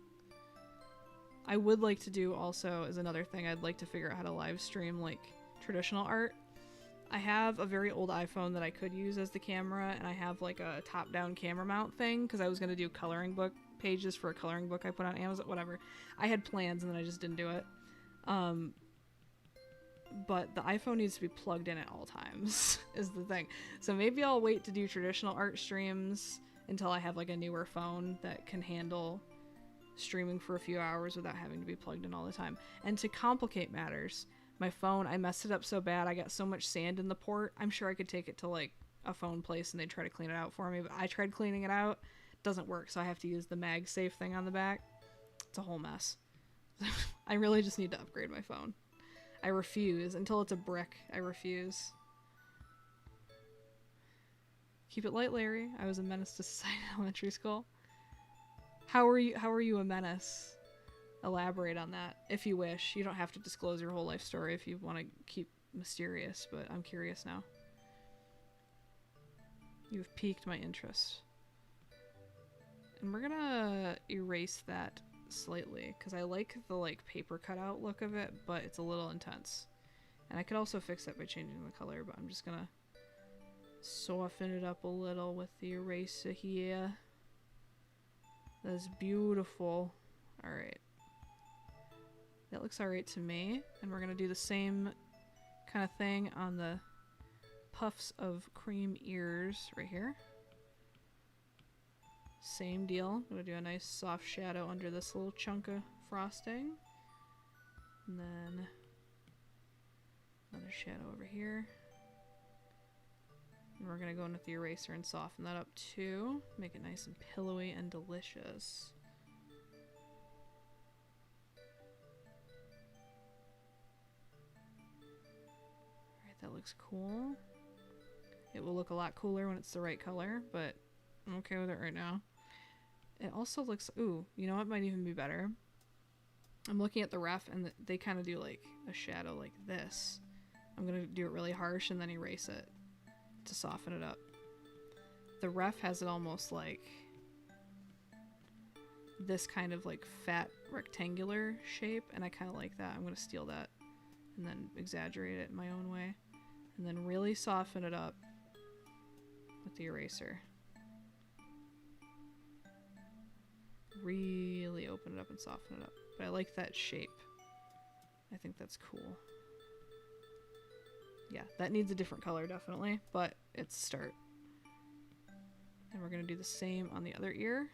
I would like to do also, as another thing, I'd like to figure out how to live stream like traditional art. I have a very old iPhone that I could use as the camera, and I have like a top-down camera mount thing because I was going to do coloring book pages for a coloring book I put on Amazon, whatever. I had plans and then I just didn't do it. But the iPhone needs to be plugged in at all times is the thing. So maybe I'll wait to do traditional art streams until I have like a newer phone that can handle streaming for a few hours without having to be plugged in all the time. And to complicate matters, my phone, I messed it up so bad. I got so much sand in the port. I'm sure I could take it to like a phone place and they'd try to clean it out for me, but I tried cleaning it out. It doesn't work, so I have to use the MagSafe thing on the back. It's a whole mess. I really just need to upgrade my phone. I refuse. Until it's a brick, I refuse. Keep it light, Larry. I was a menace to society in elementary school. How are you a menace? Elaborate on that, if you wish. You don't have to disclose your whole life story if you want to keep mysterious, but I'm curious now. You've piqued my interest. And we're gonna erase that slightly, because I like the like paper cutout look of it, but it's a little intense. And I could also fix that by changing the color, but I'm just gonna soften it up a little with the eraser here. That's beautiful. Alright. That looks alright to me. And we're gonna do the same kind of thing on the puffs of cream ears right here. Same deal. I'm gonna do a nice soft shadow under this little chunk of frosting. And then another shadow over here. And we're gonna go in with the eraser and soften that up too. Make it nice and pillowy and delicious. Alright, that looks cool. It will look a lot cooler when it's the right color, but I'm okay with it right now. It also looks, ooh, you know what might even be better? I'm looking at the ref and they kind of do like a shadow like this. I'm gonna do it really harsh and then erase it to soften it up. The ref has it almost like this kind of like fat rectangular shape, and I kind of like that. I'm gonna steal that and then exaggerate it in my own way, and then really soften it up with the eraser. Really open it up and soften it up. But I like that shape. I think that's cool. Yeah, that needs a different color definitely, but it's a start. And we're gonna do the same on the other ear.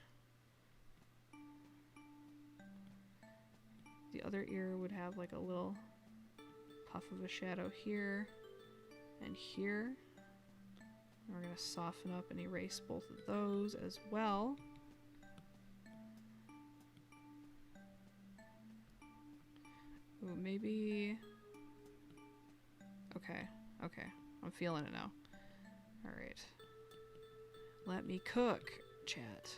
The other ear would have like a little puff of a shadow here and here. And we're gonna soften up and erase both of those as well. Ooh, maybe... Okay. I'm feeling it now. Alright. Let me cook, chat.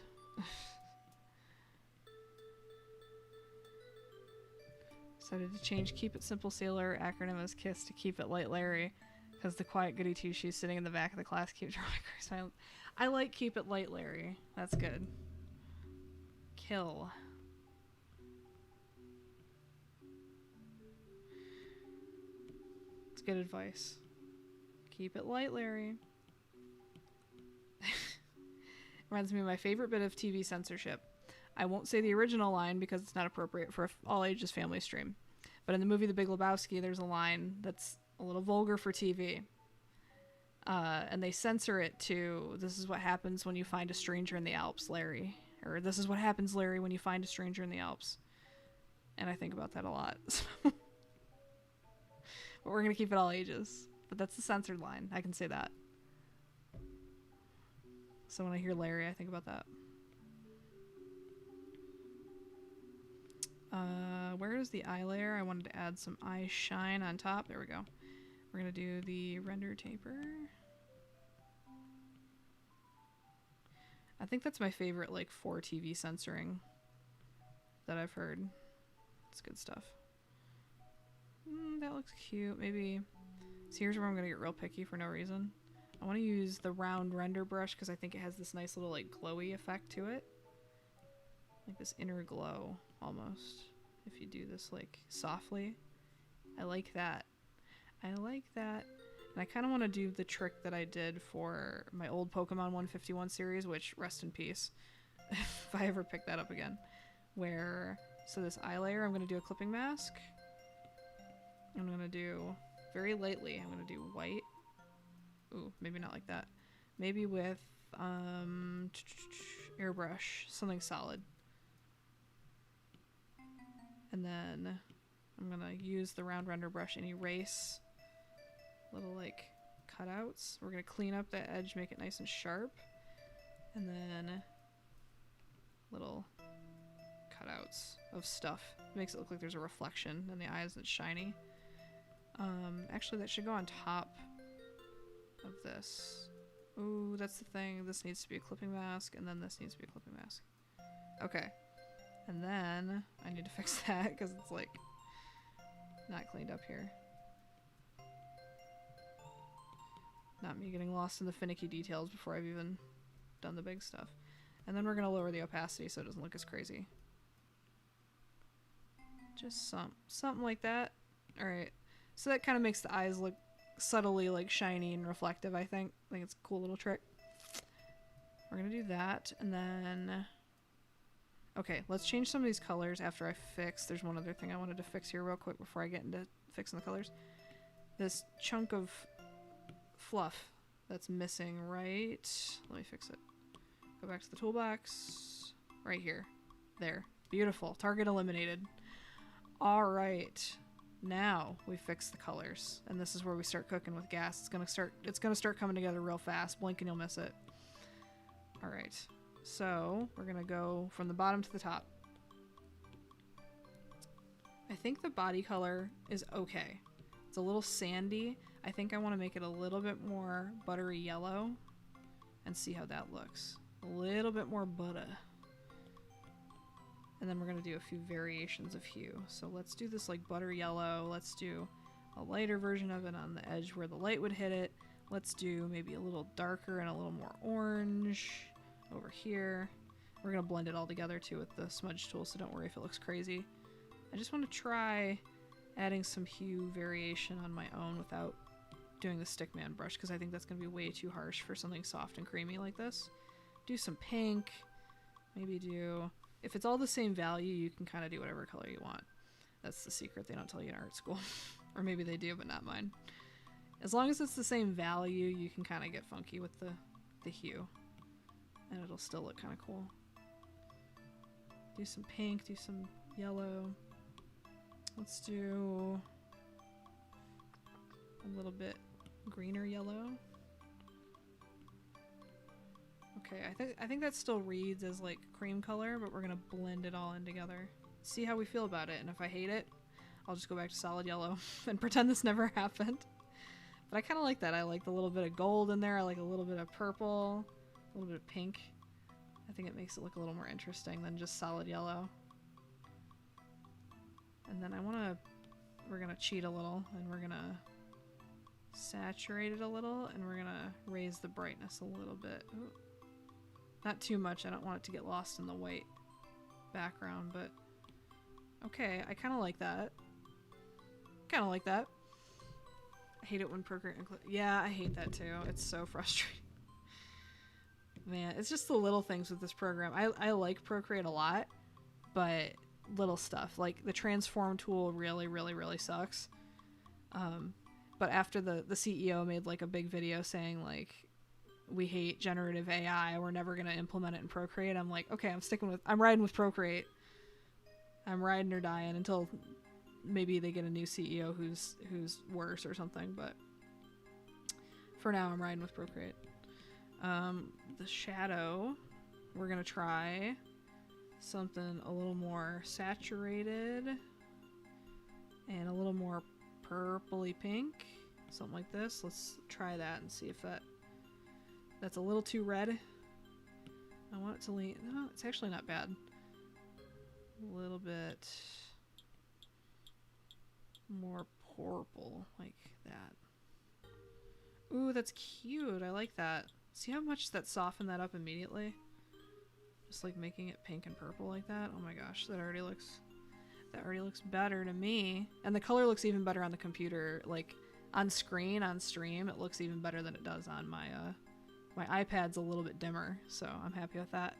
Decided to change Keep It Simple Sailor acronym as KISS to Keep It Light Larry, because the quiet goody two-shoes sitting in the back of the class keeps drawing silent. I like Keep It Light Larry. That's good. Kill. It's good advice. Keep it light, Larry. Reminds me of my favorite bit of TV censorship. I won't say the original line because it's not appropriate for an all-ages family stream. But in the movie The Big Lebowski, there's a line that's a little vulgar for TV. And they censor it to, "This is what happens when you find a stranger in the Alps, Larry." Or, "This is what happens, Larry, when you find a stranger in the Alps." And I think about that a lot. But we're going to keep it all ages. But that's the censored line. I can say that. So when I hear Larry, I think about that. Where is the eye layer? I wanted to add some eye shine on top. There we go. We're going to do the render taper. I think that's my favorite, like, for TV censoring that I've heard. It's good stuff. That looks cute. Maybe... So here's where I'm going to get real picky for no reason. I want to use the round render brush because I think it has this nice little, like, glowy effect to it. Like this inner glow, almost. if you do this like softly. I like that. I like that. And I kind of want to do the trick that I did for my old Pokemon 151 series, which rest in peace if I ever pick that up again. Where, so this eye layer, I'm going to do a clipping mask. I'm going to do, very lightly, I'm going to do white. Ooh, maybe not like that. Maybe with airbrush, something solid. And then I'm going to use the round render brush and erase little like cutouts. We're going to clean up that edge, make it nice and sharp. And then little cutouts of stuff. It makes it look like there's a reflection in the eyes that's shiny. Actually, that should go on top of this. Ooh, that's the thing. This needs to be a clipping mask, and then this needs to be a clipping mask. Okay. And then I need to fix that because it's like not cleaned up here. Not me getting lost in the finicky details before I've even done the big stuff. And then we're going to lower the opacity so it doesn't look as crazy. Just something like that. Alright. So that kind of makes the eyes look subtly like shiny and reflective, I think. I think it's a cool little trick. We're going to do that. And then... Okay, let's change some of these colors after I fix. There's one other thing I wanted to fix here real quick before I get into fixing the colors. This chunk of fluff that's missing right... Let me fix it. Go back to the toolbox. Right here. There. Beautiful. Target eliminated. Alright. Now we fix the colors. And this is where we start cooking with gas. It's gonna start coming together real fast. Blink and you'll miss it. Alright. So we're gonna go from the bottom to the top. I think the body color is okay. It's a little sandy. I think I want to make it a little bit more buttery yellow and see how that looks. A little bit more butter. And then we're going to do a few variations of hue. So let's do this like butter yellow. Let's do a lighter version of it on the edge where the light would hit it. Let's do maybe a little darker and a little more orange over here. We're going to blend it all together too with the smudge tool, so don't worry if it looks crazy. I just want to try adding some hue variation on my own without doing the Stickman brush, because I think that's going to be way too harsh for something soft and creamy like this. Do some pink. Maybe do... If it's all the same value, you can kind of do whatever color you want. That's the secret they don't tell you in art school. Or maybe they do, but not mine. As long as it's the same value, you can kind of get funky with the hue. And it'll still look kind of cool. Do some pink, do some yellow. Let's do a little bit greener yellow. Okay, I think that still reads as like cream color, but we're gonna blend it all in together. See how we feel about it, and if I hate it, I'll just go back to solid yellow and pretend this never happened. But I kind of like that. I like the little bit of gold in there. I like a little bit of purple, a little bit of pink. I think it makes it look a little more interesting than just solid yellow. And then we're gonna cheat a little, and we're gonna saturate it a little, and we're gonna raise the brightness a little bit. Ooh. Not too much. I don't want it to get lost in the white background, but okay, I kind of like that. Kind of like that. I hate it when Procreate... Yeah, I hate that too. It's so frustrating. Man, it's just the little things with this program. I like Procreate a lot, but little stuff. Like, the transform tool really, really, really sucks. But after the CEO made, like, a big video saying, like, we hate generative AI, we're never going to implement it in Procreate, I'm like, okay, I'm riding with Procreate. I'm riding or dying until maybe they get a new CEO who's worse or something, but for now I'm riding with Procreate. The shadow, we're going to try something a little more saturated and a little more purpley pink, something like this. Let's try that and see if that's a little too red. I want it to lean... No, it's actually not bad. A little bit more purple, like that. Ooh, that's cute. I like that. See how much that softened that up immediately? Just like making it pink and purple like that. Oh my gosh, that already looks... That already looks better to me. And the color looks even better on the computer. Like, on screen, on stream, it looks even better than it does on my, my iPad's a little bit dimmer, so I'm happy with that.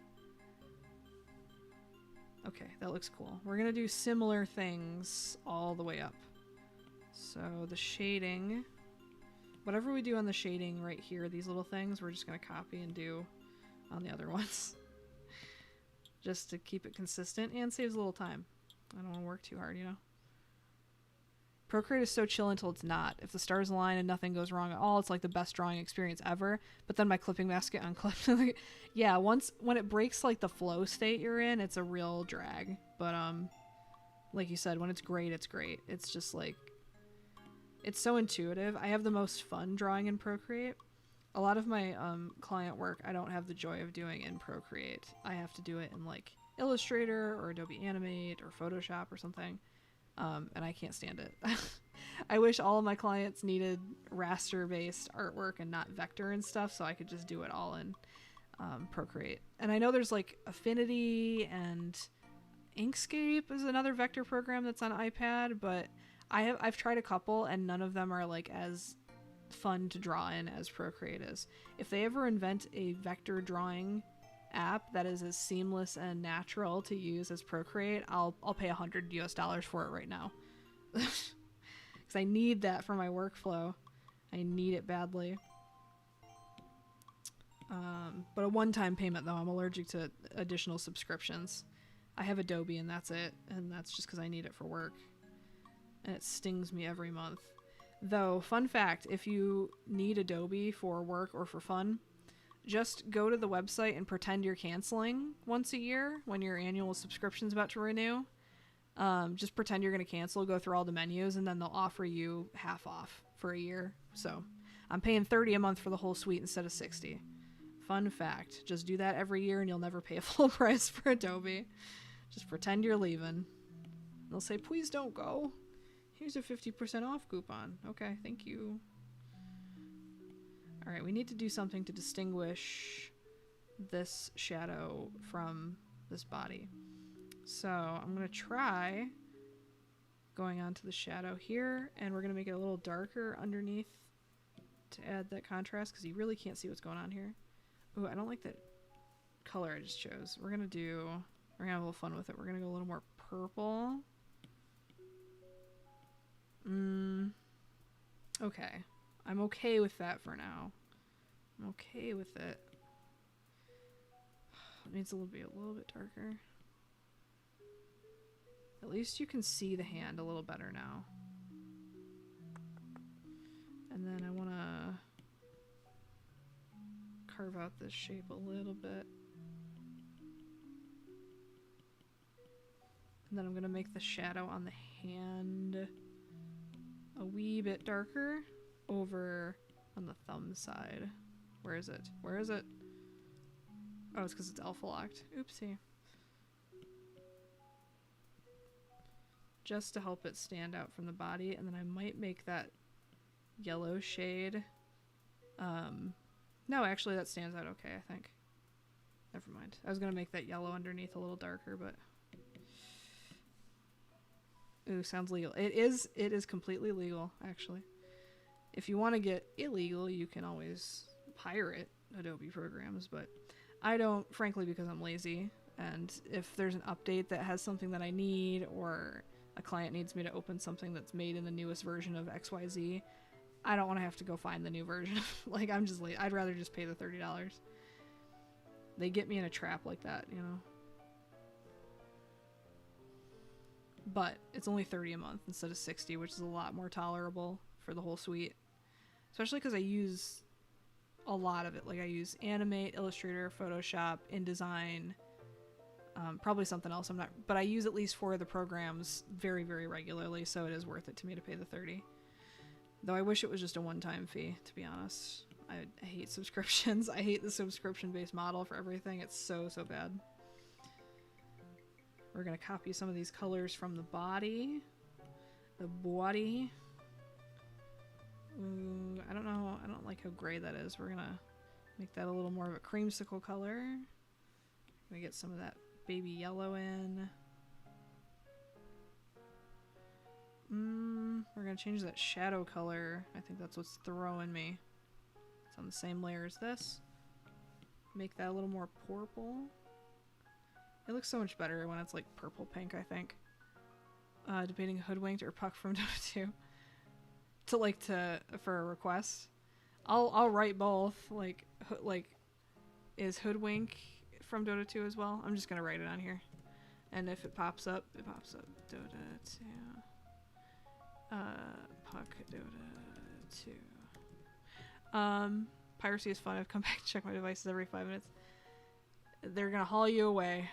Okay, that looks cool. We're gonna do similar things all the way up. So the shading, whatever we do on the shading right here, these little things, we're just gonna copy and do on the other ones. Just to keep it consistent and saves a little time. I don't want to work too hard, you know? Procreate is so chill until it's not. If the stars align and nothing goes wrong at all, it's like the best drawing experience ever. But then my clipping mask get unclipped. Yeah, when it breaks like the flow state you're in, it's a real drag. But like you said, when it's great, it's great. It's just like, it's so intuitive. I have the most fun drawing in Procreate. A lot of my client work I don't have the joy of doing in Procreate. I have to do it in like Illustrator or Adobe Animate or Photoshop or something. And I can't stand it. I wish all of my clients needed raster-based artwork and not vector and stuff, so I could just do it all in Procreate. And I know there's like Affinity and Inkscape is another vector program that's on iPad, but I've tried a couple and none of them are like as fun to draw in as Procreate is. If they ever invent a vector drawing app that is as seamless and natural to use as Procreate, I'll pay $100 US for it right now. Because I need that for my workflow. I need it badly. But a one-time payment though. I'm allergic to additional subscriptions. I have Adobe and that's it, and that's just because I need it for work. And it stings me every month. Though, fun fact, if you need Adobe for work or for fun, just go to the website and pretend you're canceling once a year when your annual subscription's about to renew. Just pretend you're going to cancel, go through all the menus, and then they'll offer you half off for a year. So I'm paying $30 a month for the whole suite instead of $60. Fun fact. Just do that every year and you'll never pay a full price for Adobe. Just pretend you're leaving. They'll say, please don't go. Here's a 50% off coupon. Okay, thank you. Alright, we need to do something to distinguish this shadow from this body. So I'm going to try going on to the shadow here, and we're going to make it a little darker underneath to add that contrast, because you really can't see what's going on here. Ooh, I don't like that color I just chose. We're going to have a little fun with it. We're going to go a little more purple. Okay. I'm okay with that for now. I'm okay with it. It needs a little bit darker. At least you can see the hand a little better now. And then I want to carve out this shape a little bit. And then I'm going to make the shadow on the hand a wee bit darker over on the thumb side. Where is it? Where is it? Oh, it's because it's alpha locked. Oopsie. Just to help it stand out from the body, and then I might make that yellow shade. No, actually that stands out okay, I think. Never mind. I was gonna make that yellow underneath a little darker, but ooh, sounds legal. It is completely legal, actually. If you want to get illegal, you can always pirate Adobe programs, but I don't, frankly, because I'm lazy. And if there's an update that has something that I need, or a client needs me to open something that's made in the newest version of XYZ, I don't want to have to go find the new version. Like, I'm just late. I'd rather just pay the $30. They get me in a trap like that, you know? But it's only $30 a month instead of $60, which is a lot more tolerable for the whole suite. Especially because I use a lot of it. Like, I use Animate, Illustrator, Photoshop, InDesign, probably something else. But I use at least 4 of the programs very, very regularly, so it is worth it to me to pay the $30. Though I wish it was just a one-time fee, to be honest. I hate subscriptions. I hate the subscription-based model for everything. It's so, so bad. We're going to copy some of these colors from the body. The body. Ooh, I don't know. I don't like how gray that is. We're going to make that a little more of a creamsicle color. Gonna get some of that baby yellow in. We're gonna change that shadow color. I think that's what's throwing me. It's on the same layer as this. Make that a little more purple. It looks so much better when it's like purple pink, I think. Debating Hoodwinked or Puck from Dota 2 for a request. I'll write both. Like is Hoodwink from Dota 2 as well? I'm just gonna write it on here, and if it pops up, it pops up. Dota 2. Puck Dota 2. Piracy is fun. I've come back to check my devices every 5 minutes. They're gonna haul you away.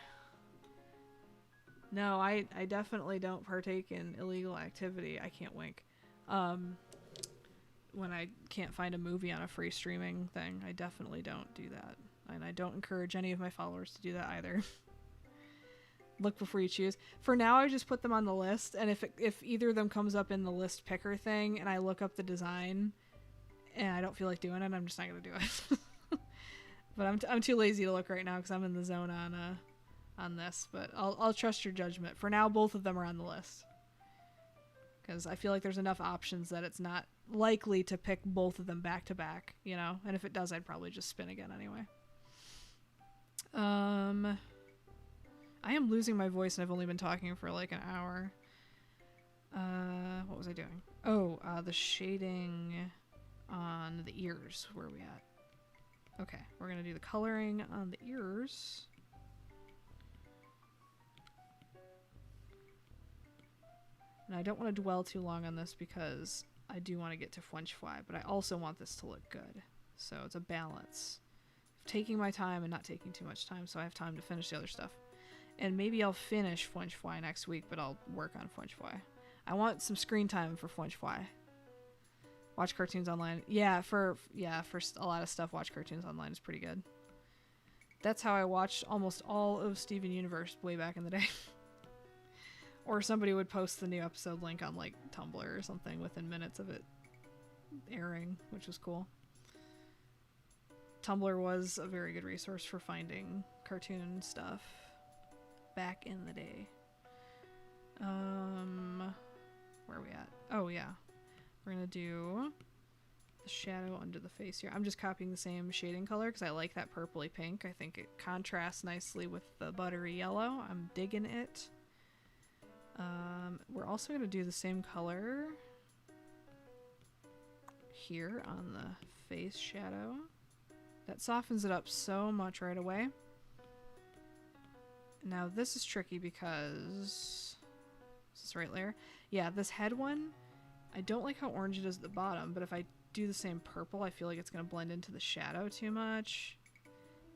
No, I definitely don't partake in illegal activity. I can't wink. When I can't find a movie on a free streaming thing, I definitely don't do that. And I don't encourage any of my followers to do that either. Look before you choose. For now, I just put them on the list, and if either of them comes up in the list picker thing, and I look up the design, and I don't feel like doing it, I'm just not gonna do it. But I'm too lazy to look right now because I'm in the zone on this. But I'll trust your judgment. For now, both of them are on the list because I feel like there's enough options that it's not likely to pick both of them back to back, you know. And if it does, I'd probably just spin again anyway. I am losing my voice and I've only been talking for like an hour. What was I doing? Oh, the shading on the ears. Where are we at? Okay, we're gonna do the coloring on the ears. And I don't want to dwell too long on this because I do want to get to Fwench Fly, but I also want this to look good. So it's a balance. Taking my time and not taking too much time, so I have time to finish the other stuff. And maybe I'll finish Fwench Fly next week, but I'll work on Fwench Fly. I want some screen time for Fwench Fly. Watch cartoons online. Yeah, for a lot of stuff, watch cartoons online is pretty good. That's how I watched almost all of Steven Universe way back in the day. Or somebody would post the new episode link on like Tumblr or something within minutes of it airing, which was cool. Tumblr was a very good resource for finding cartoon stuff back in the day. Where are we at? Oh yeah. We're gonna do the shadow under the face here. I'm just copying the same shading color because I like that purpley pink. I think it contrasts nicely with the buttery yellow. I'm digging it. We're also going to do the same color here on the face shadow. That softens it up so much right away. Now this is tricky because... Is this the right layer? Yeah, this head one, I don't like how orange it is at the bottom, but if I do the same purple, I feel like it's going to blend into the shadow too much.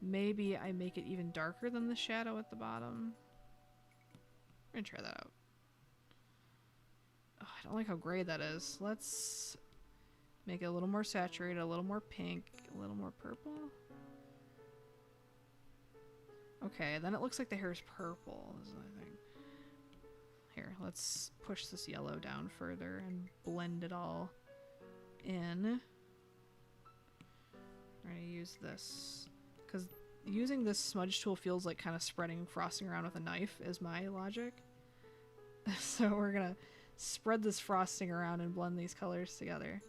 Maybe I make it even darker than the shadow at the bottom. I'm going to try that out. Oh, I don't like how gray that is. Let's make it a little more saturated, a little more pink, a little more purple. Okay, then it looks like the hair is purple, is what I think. Here, let's push this yellow down further and blend it all in. We're gonna use this, because using this smudge tool feels like kind of spreading frosting around with a knife is my logic. So we're gonna spread this frosting around and blend these colors together.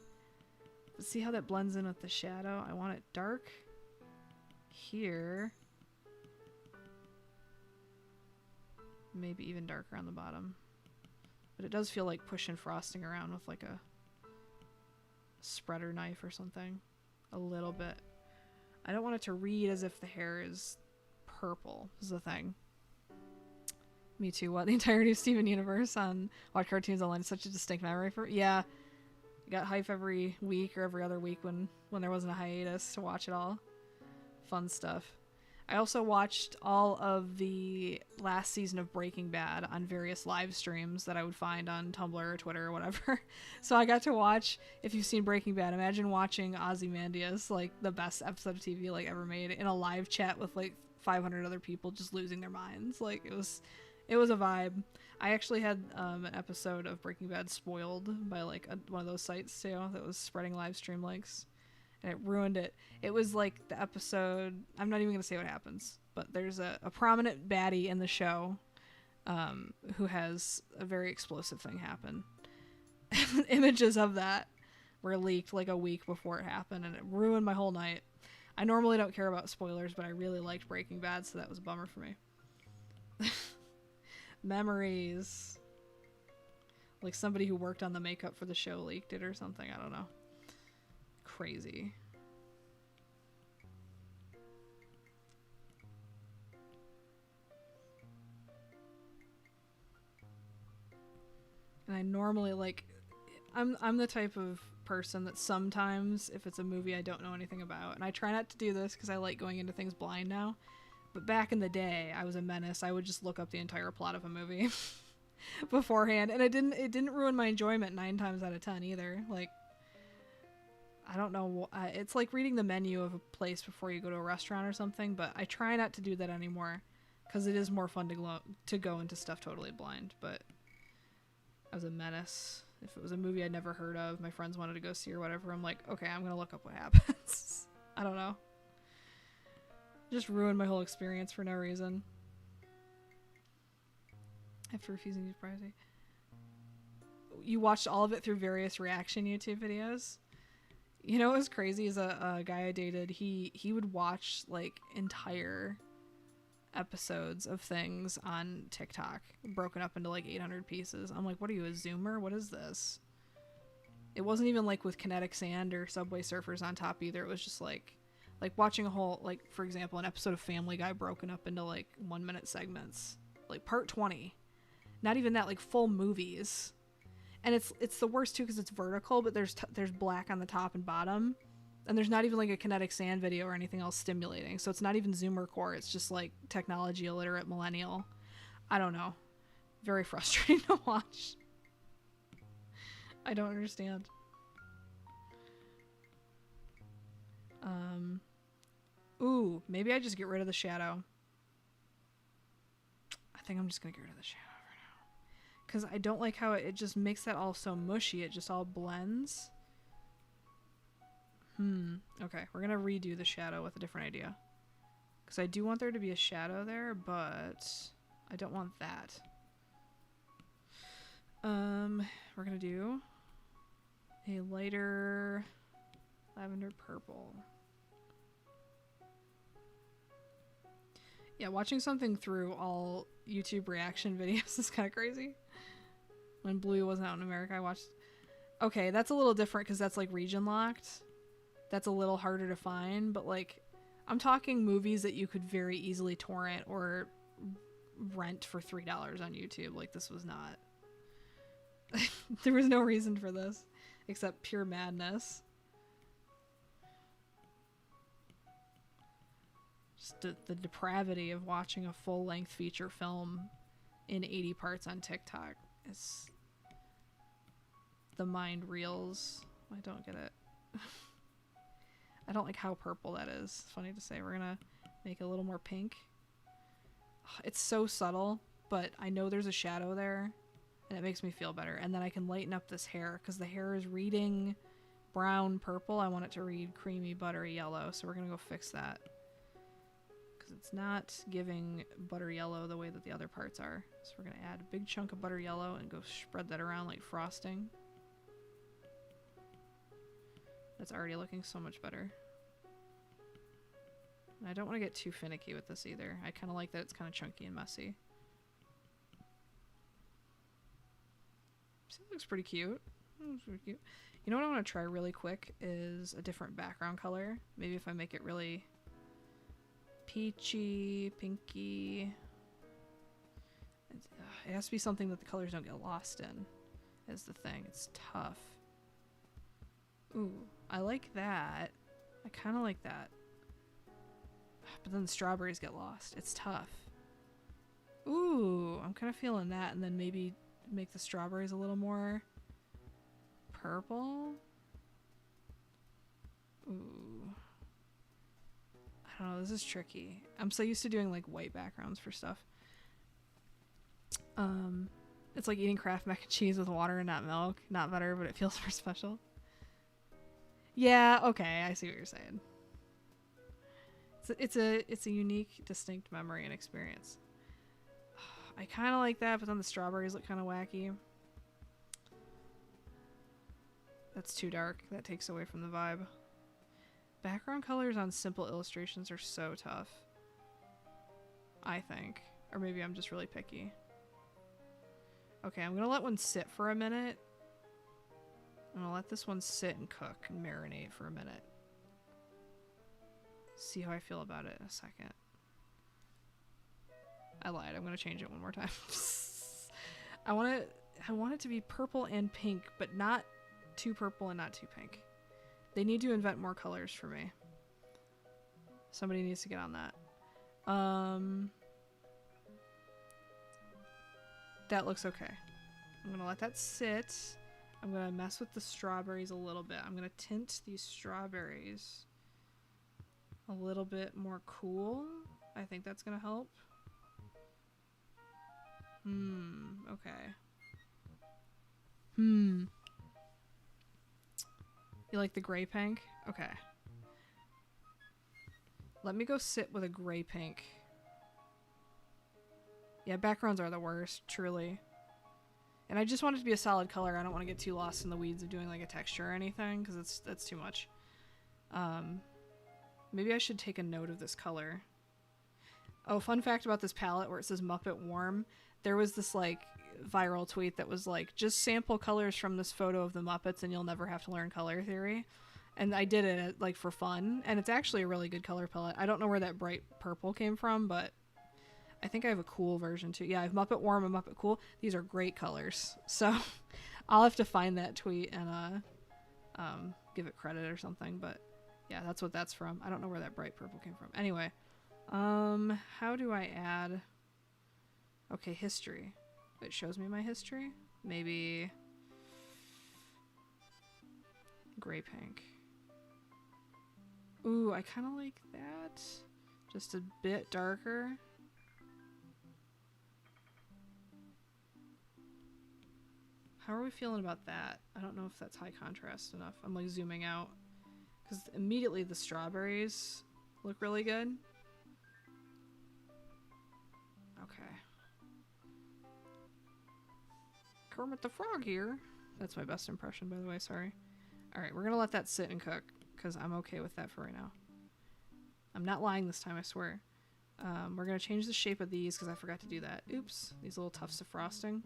But see how that blends in with the shadow? I want it dark here. Maybe even darker on the bottom. But it does feel like pushing frosting around with like a spreader knife or something. A little bit. I don't want it to read as if the hair is purple, is the thing. Me too. What? The entirety of Steven Universe on Watch Cartoons Online is such a distinct memory for... Yeah. I got hype every week or every other week when there wasn't a hiatus to watch it all. Fun stuff. I also watched all of the last season of Breaking Bad on various live streams that I would find on Tumblr or Twitter or whatever. So I got to watch, if you've seen Breaking Bad, imagine watching Ozymandias, like the best episode of TV like ever made, in a live chat with like 500 other people just losing their minds. Like it was a vibe. I actually had an episode of Breaking Bad spoiled by like one of those sites too that was spreading live stream links. And it ruined it. It was like the episode... I'm not even going to say what happens. But there's a prominent baddie in the show who has a very explosive thing happen. images of that were leaked like a week before it happened, and it ruined my whole night. I normally don't care about spoilers, but I really liked Breaking Bad, so that was a bummer for me. Memories. Like somebody who worked on the makeup for the show leaked it or something. I don't know. Crazy. And I normally like I'm the type of person that sometimes if it's a movie I don't know anything about, and I try not to do this because I like going into things blind now, but back in the day I was a menace. I would just look up the entire plot of a movie beforehand, and it didn't ruin my enjoyment 9 times out of 10 either. Like, I don't know, it's like reading the menu of a place before you go to a restaurant or something, but I try not to do that anymore because it is more fun to go into stuff totally blind. But I was a menace. If it was a movie I'd never heard of, my friends wanted to go see or whatever, I'm like, okay, I'm gonna look up what happens. I don't know. Just ruined my whole experience for no reason. After refusing to use privacy. You watched all of it through various reaction YouTube videos? You know what was crazy is a guy I dated, he would watch like entire episodes of things on TikTok broken up into like 800 pieces. I'm like, what are you, a Zoomer? What is this? It wasn't even like with Kinetic Sand or Subway Surfers on top either. It was just like watching a whole, like, for example, an episode of Family Guy broken up into like 1-minute segments, like part 20. Not even that, like full movies. And it's the worst too because it's vertical, but there's black on the top and bottom. And there's not even like a Kinetic Sand video or anything else stimulating. So it's not even Zoomer core. It's just like technology illiterate millennial. I don't know. Very frustrating to watch. I don't understand. Ooh, maybe I just get rid of the shadow. I think I'm just gonna get rid of the shadow for now. Because I don't like how it just makes that all so mushy. It just all blends. Okay, we're gonna redo the shadow with a different idea. Because I do want there to be a shadow there, but I don't want that. We're gonna do a lighter lavender purple. Yeah, watching something through all YouTube reaction videos is kind of crazy. When Blue wasn't out in America, I watched... Okay, that's a little different because that's like region locked. That's a little harder to find, but like, I'm talking movies that you could very easily torrent or rent for $3 on YouTube. Like, this was not... There was no reason for this except pure madness. Just the depravity of watching a full-length feature film in 80 parts on TikTok is... The mind reels. I don't get it. I don't like how purple that is. It's funny to say. We're gonna make it a little more pink. It's so subtle, but I know there's a shadow there, and it makes me feel better. And then I can lighten up this hair, because the hair is reading brown purple. I want it to read creamy buttery yellow, so we're gonna go fix that. Because it's not giving butter yellow the way that the other parts are. So we're gonna add a big chunk of butter yellow and go spread that around like frosting. That's already looking so much better. And I don't want to get too finicky with this either. I kind of like that it's kind of chunky and messy. So it looks pretty cute. Looks pretty cute. You know what I want to try really quick is a different background color. Maybe if I make it really peachy, pinky. It has to be something that the colors don't get lost in, is the thing. It's tough. Ooh, I like that. I kind of like that. But then the strawberries get lost. It's tough. Ooh, I'm kind of feeling that. And then maybe make the strawberries a little more purple. Ooh. I don't know, this is tricky. I'm so used to doing like white backgrounds for stuff. It's like eating Kraft mac and cheese with water and not milk. Not butter, but it feels more special. Yeah, okay, I see what you're saying. It's a unique, distinct memory and experience. I kind of like that, but then the strawberries look kind of wacky. That's too dark. That takes away from the vibe. Background colors on simple illustrations are so tough. I think. Or maybe I'm just really picky. Okay, I'm gonna let one sit for a minute. I'm gonna let this one sit and cook and marinate for a minute. See how I feel about it in a second. I lied. I'm gonna change it one more time. I want it to be purple and pink, but not too purple and not too pink. They need to invent more colors for me. Somebody needs to get on that. That looks okay. I'm gonna let that sit. I'm gonna mess with the strawberries a little bit. I'm gonna tint these strawberries a little bit more cool. I think that's gonna help. Okay. You like the gray pink? Okay. Let me go sit with a gray pink. Yeah, backgrounds are the worst, truly. And I just want it to be a solid color. I don't want to get too lost in the weeds of doing like a texture or anything, because that's too much. Maybe I should take a note of this color. Oh, fun fact about this palette where it says Muppet Warm. There was this like viral tweet that was like, just sample colors from this photo of the Muppets and you'll never have to learn color theory. And I did it like for fun, and it's actually a really good color palette. I don't know where that bright purple came from, but I think I have a cool version too. Yeah, I have Muppet Warm and Muppet Cool. These are great colors. So I'll have to find that tweet and give it credit or something. But yeah, that's what that's from. I don't know where that bright purple came from. Anyway, how do I add? Okay, history. It shows me my history. Maybe gray pink. Ooh, I kind of like that. Just a bit darker. How are we feeling about that? I don't know if that's high contrast enough. I'm like zooming out because immediately the strawberries look really good. Okay. Kermit the Frog here. That's my best impression, by the way, sorry. Alright, we're gonna let that sit and cook because I'm okay with that for right now. I'm not lying this time, I swear. We're gonna change the shape of these because I forgot to do that. Oops, these little tufts of frosting.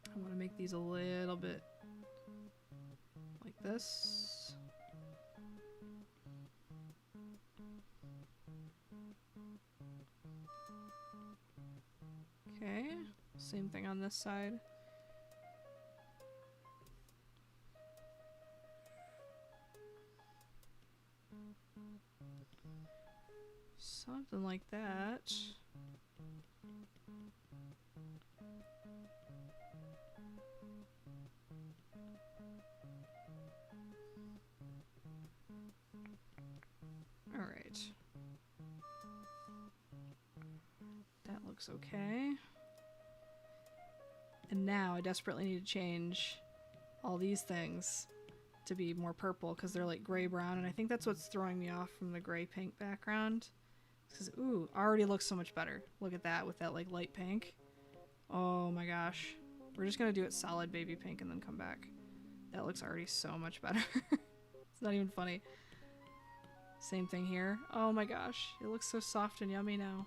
I want to make these a little bit like this. Okay, same thing on this side. Something like that. All right. That looks okay. And now I desperately need to change all these things to be more purple because they're like gray brown, and I think that's what's throwing me off from the gray pink background. Because ooh, already looks so much better. Look at that with that like light pink. Oh my gosh. We're just gonna do it solid baby pink and then come back. That looks already so much better. It's not even funny. Same thing here. Oh my gosh, it looks so soft and yummy now.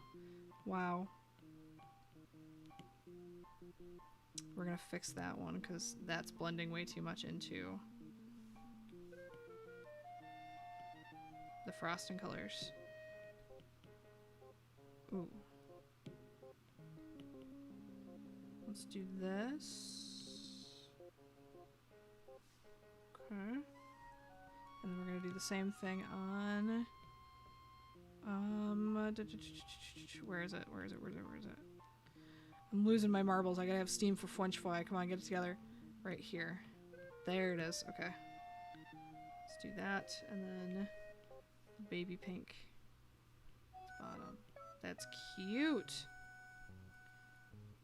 Wow. We're gonna fix that one because that's blending way too much into the frosting colors. Ooh. Let's do this. Okay. And then we're gonna do the same thing on where is it? I'm losing my marbles. I gotta have steam for French fry. Come on, get it together. Right here. There it is. Okay. Let's do that, and then baby pink bottom. That's cute.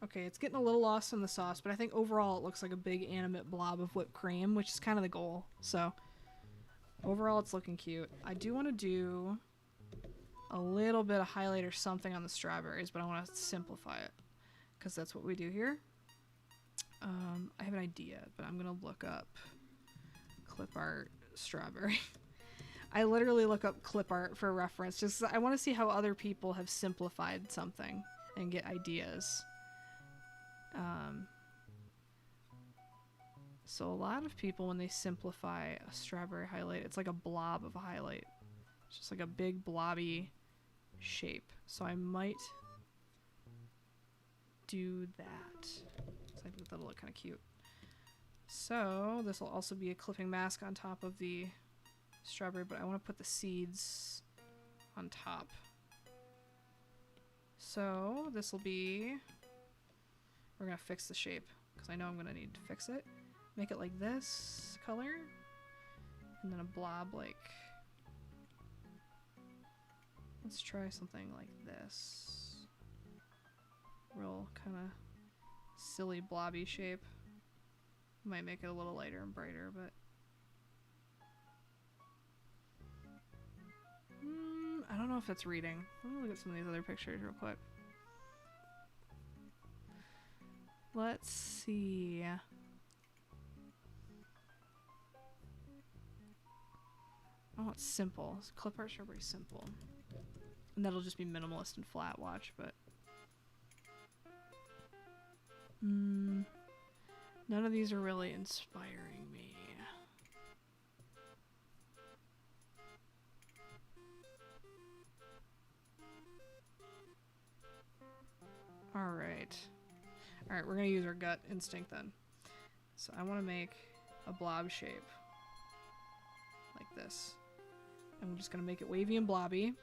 Okay, it's getting a little lost in the sauce, but I think overall it looks like a big animate blob of whipped cream, which is kind of the goal. So overall it's looking cute. I do want to do a little bit of highlight or something on the strawberries, but I want to simplify it because that's what we do here. I have an idea, but I'm gonna look up Clip art strawberry. I literally look up clip art for reference. Just I want to see how other people have simplified something and get ideas. So a lot of people, when they simplify a strawberry highlight, it's like a blob of a highlight. It's just like a big blobby shape. So I might do that. So I think that'll look kind of cute. So this will also be a clipping mask on top of the strawberry, but I want to put the seeds on top. So this will be, we're going to fix the shape because I know I'm going to need to fix it. Make it like this color, and then a blob like, let's try something like this. Real kind of silly blobby shape. Might make it a little lighter and brighter, but I don't know if that's reading. Let me look at some of these other pictures real quick. Let's see. Oh, it's simple. It's clip art strawberry simple. And that'll just be minimalist and flat, watch, but none of these are really inspiring me. Alright. Alright, we're gonna use our gut instinct then. So I want to make a blob shape. Like this. I'm just gonna make it wavy and blobby.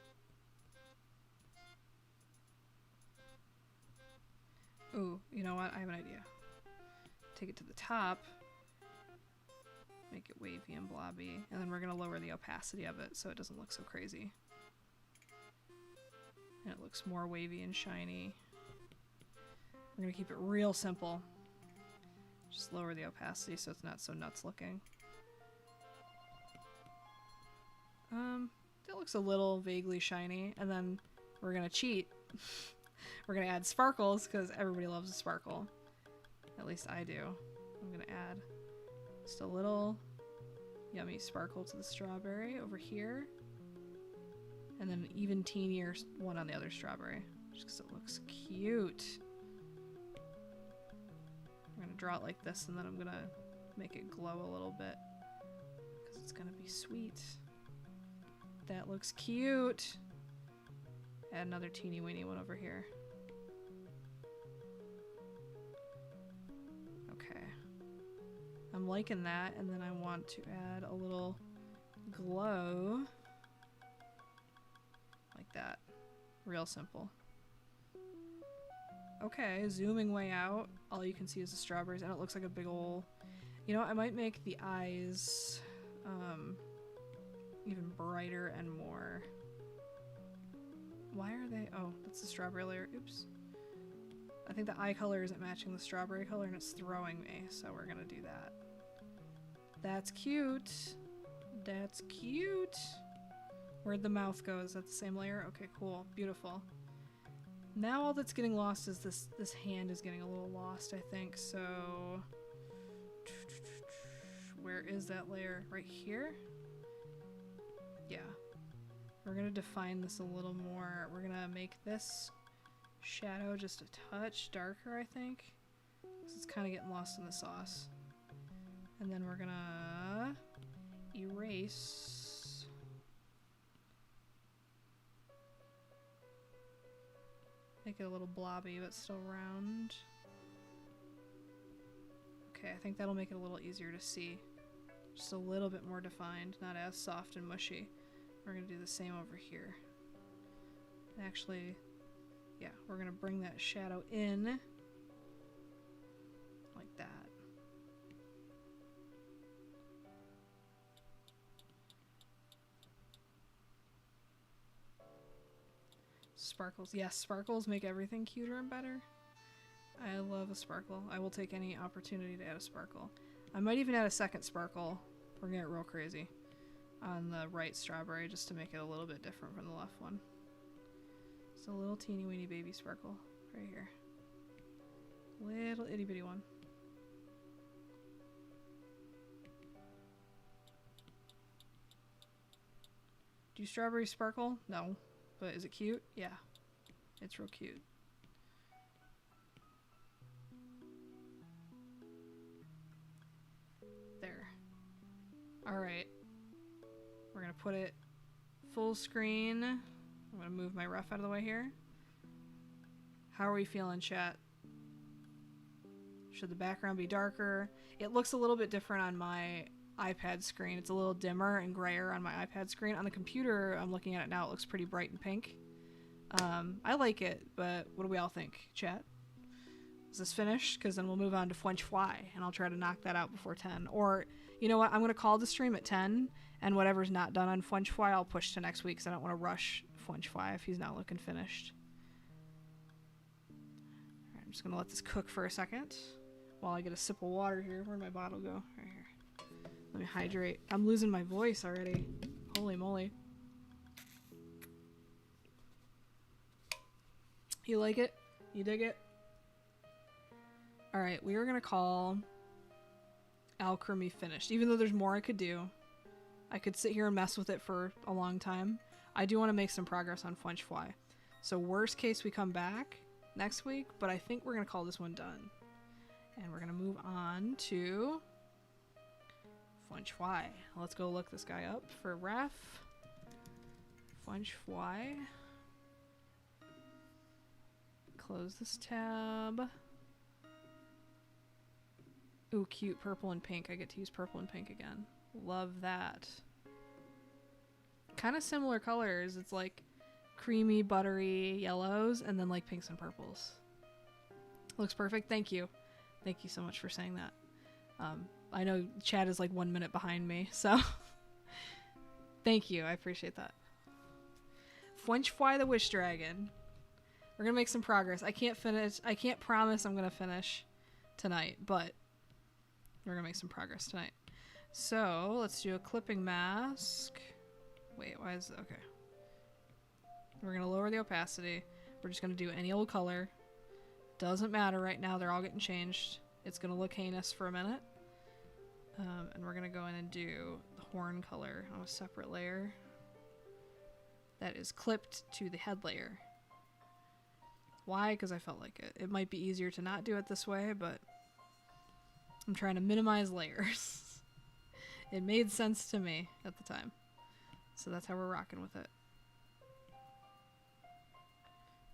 Ooh, you know what? I have an idea. Take it to the top. Make it wavy and blobby. And then we're gonna lower the opacity of it so it doesn't look so crazy. And it looks more wavy and shiny. We're gonna keep it real simple. Just lower the opacity so it's not so nuts looking. That looks a little vaguely shiny, and then we're gonna cheat. We're gonna add sparkles, because everybody loves a sparkle. At least I do. I'm gonna add just a little yummy sparkle to the strawberry over here. And then an even teenier one on the other strawberry, just because it looks cute. I'm gonna draw it like this, and then I'm gonna make it glow a little bit, because it's gonna be sweet. That looks cute. Add another teeny weeny one over here. Okay. I'm liking that, and then I want to add a little glow. Like that. Real simple. Okay, zooming way out, all you can see is the strawberries, and it looks like a big ol'... You know, I might make the eyes even brighter and more... Why are they... Oh, that's the strawberry layer. Oops. I think the eye color isn't matching the strawberry color, and it's throwing me, so we're gonna do that. That's cute. That's cute. Where'd the mouth go? Is that the same layer? Okay, cool. Beautiful. Now all that's getting lost is this hand is getting a little lost, I think, so... Where is that layer? Right here? Yeah. We're gonna define this a little more. We're gonna make this shadow just a touch darker, I think. Because it's kind of getting lost in the sauce. And then we're gonna erase. Make it a little blobby, but still round. Okay, I think that'll make it a little easier to see. Just a little bit more defined, not as soft and mushy. We're gonna do the same over here. Actually, yeah, we're gonna bring that shadow in like that. Sparkles. Yes, sparkles make everything cuter and better. I love a sparkle. I will take any opportunity to add a sparkle. I might even add a second sparkle. We're gonna get real crazy on the right strawberry just to make it a little bit different from the left one. Just a little teeny weeny baby sparkle right here. Little itty bitty one. Do strawberries sparkle? No. But is it cute? Yeah. It's real cute. There. Alright. We're gonna put it full screen. I'm gonna move my rough out of the way here. How are we feeling, chat? Should the background be darker? It looks a little bit different on my iPad screen. It's a little dimmer and grayer on my iPad screen. On the computer, I'm looking at it now, it looks pretty bright and pink. I like it, but what do we all think, chat? Is this finished? Because then we'll move on to Fwench Fly, and I'll try to knock that out before 10. Or, you know what, I'm going to call the stream at 10, and whatever's not done on Fwench Fly, I'll push to next week, because I don't want to rush Fwench Fly if he's not looking finished. Alright, I'm just going to let this cook for a second, while I get a sip of water here. Where'd my bottle go? Right here. Let me hydrate. I'm losing my voice already. Holy moly. You like it? You dig it? Alright, we are going to call Alchemy finished. Even though there's more I could do. I could sit here and mess with it for a long time. I do want to make some progress on Fwench Fly. So worst case, we come back next week, but I think we're going to call this one done. And we're going to move on to Fwench Fly. Let's go look this guy up for ref. Fwench Fly. Close this tab. Ooh, cute purple and pink. I get to use purple and pink again. Love that. Kind of similar colors. It's like creamy, buttery yellows, and then like pinks and purples. Looks perfect. Thank you. Thank you so much for saying that. I know Chad is like 1 minute behind me, so thank you. I appreciate that. Fwench Fly the Wish Dragon. We're gonna make some progress. I can't promise I'm gonna finish tonight, but we're gonna make some progress tonight. So let's do a clipping mask. Wait, why is it? Okay. We're gonna lower the opacity. We're just gonna do any old color. Doesn't matter right now. They're all getting changed. It's gonna look heinous for a minute. And we're gonna go in and do the horn color on a separate layer that is clipped to the head layer. Why? Because I felt like it. It might be easier to not do it this way, but I'm trying to minimize layers. It made sense to me at the time. So that's how we're rocking with it.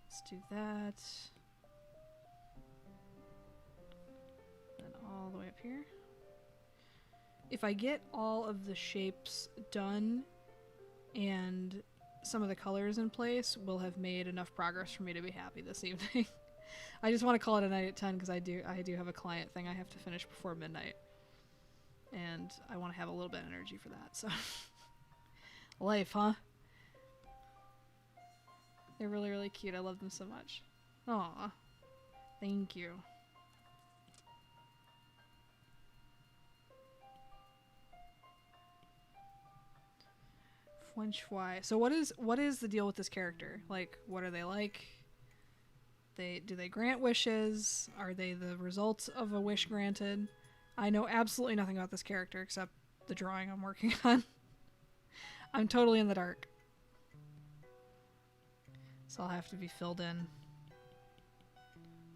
Let's do that. Then all the way up here. If I get all of the shapes done and some of the colors in place, we'll have made enough progress for me to be happy this evening. I just want to call it a night at 10 because I do have a client thing I have to finish before midnight. And I want to have a little bit of energy for that, so. Life, huh? They're really, really cute. I love them so much. Aw. Thank you. Fwench Fly. So what is the deal with this character? Like, what are they like? Do they grant wishes? Are they the result of a wish granted? I know absolutely nothing about this character except the drawing I'm working on. I'm totally in the dark. So I'll have to be filled in.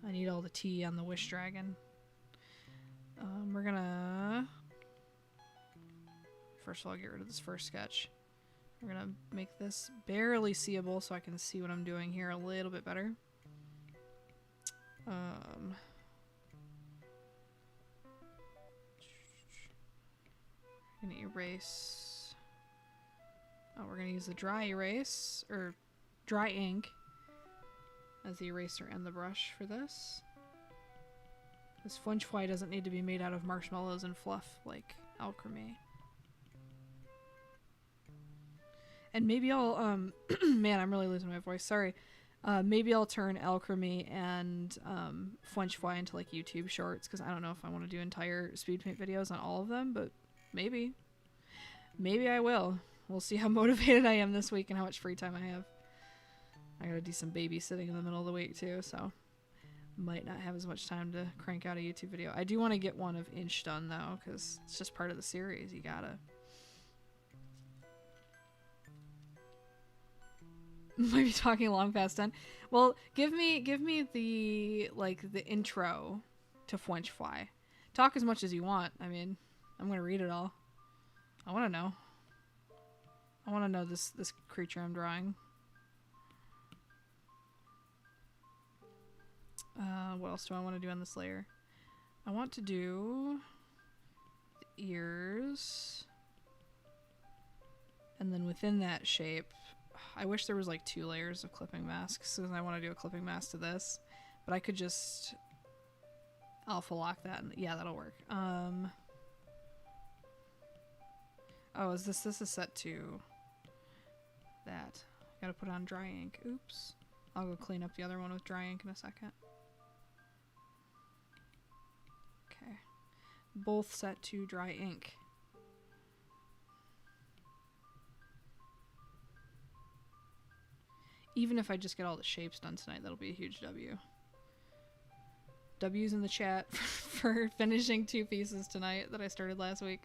I need all the tea on the wish dragon. We're gonna... First of all, get rid of this first sketch. We're gonna make this barely seeable so I can see what I'm doing here a little bit better. I'm gonna erase. Oh, we're gonna use the dry erase, or dry ink, as the eraser and the brush for this. This Fwench Fly doesn't need to be made out of marshmallows and fluff like Alchemy. And maybe I'll, man, I'm really losing my voice, sorry. Maybe I'll turn Alchemy and Fwench Fly into like YouTube shorts, because I don't know if I want to do entire speed paint videos on all of them, but maybe. Maybe I will. We'll see how motivated I am this week and how much free time I have. I gotta do some babysitting in the middle of the week too, so might not have as much time to crank out a YouTube video. I do want to get one of Inch done though, because it's just part of the series. You gotta. Might be talking long past 10. Well, give me the the intro to Fwench Fly. Talk as much as you want. I mean, I'm gonna read it all. I want to know. I want to know this creature I'm drawing. What else do I want to do on this layer? I want to do the ears. And then within that shape, I wish there was like 2 layers of clipping masks because I want to do a clipping mask to this. But I could just alpha lock that. And yeah, that'll work. Oh, is this is set to that. Gotta put on dry ink. Oops. I'll go clean up the other one with dry ink in a second. Okay. Both set to dry ink. Even if I just get all the shapes done tonight, that'll be a huge W. W's in the chat for finishing 2 pieces tonight that I started last week.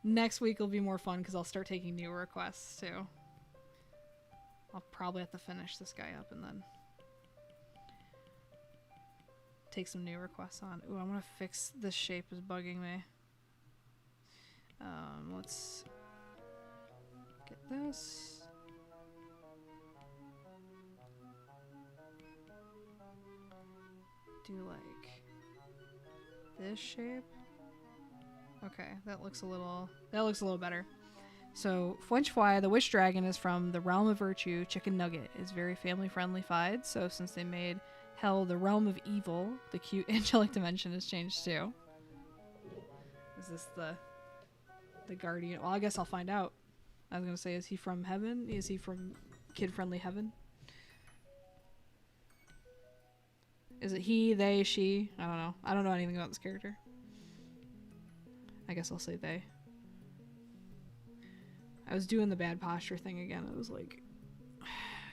Next week will be more fun because I'll start taking new requests too. I'll probably have to finish this guy up and then take some new requests on. Ooh, I want to fix this shape is bugging me. Let's get this. Do like this shape. Okay, that looks a little better. So, Fwench Fly, the Wish Dragon, is from the Realm of Virtue. Chicken Nugget is very family-friendly fied, so since they made Hell the Realm of Evil, the cute angelic dimension has changed too. Is this the guardian? Well, I guess I'll find out. I was gonna say, is he from heaven? Is he from kid-friendly heaven? Is it he, they, she? I don't know. I don't know anything about this character. I guess I'll say they. I was doing the bad posture thing again. It was like,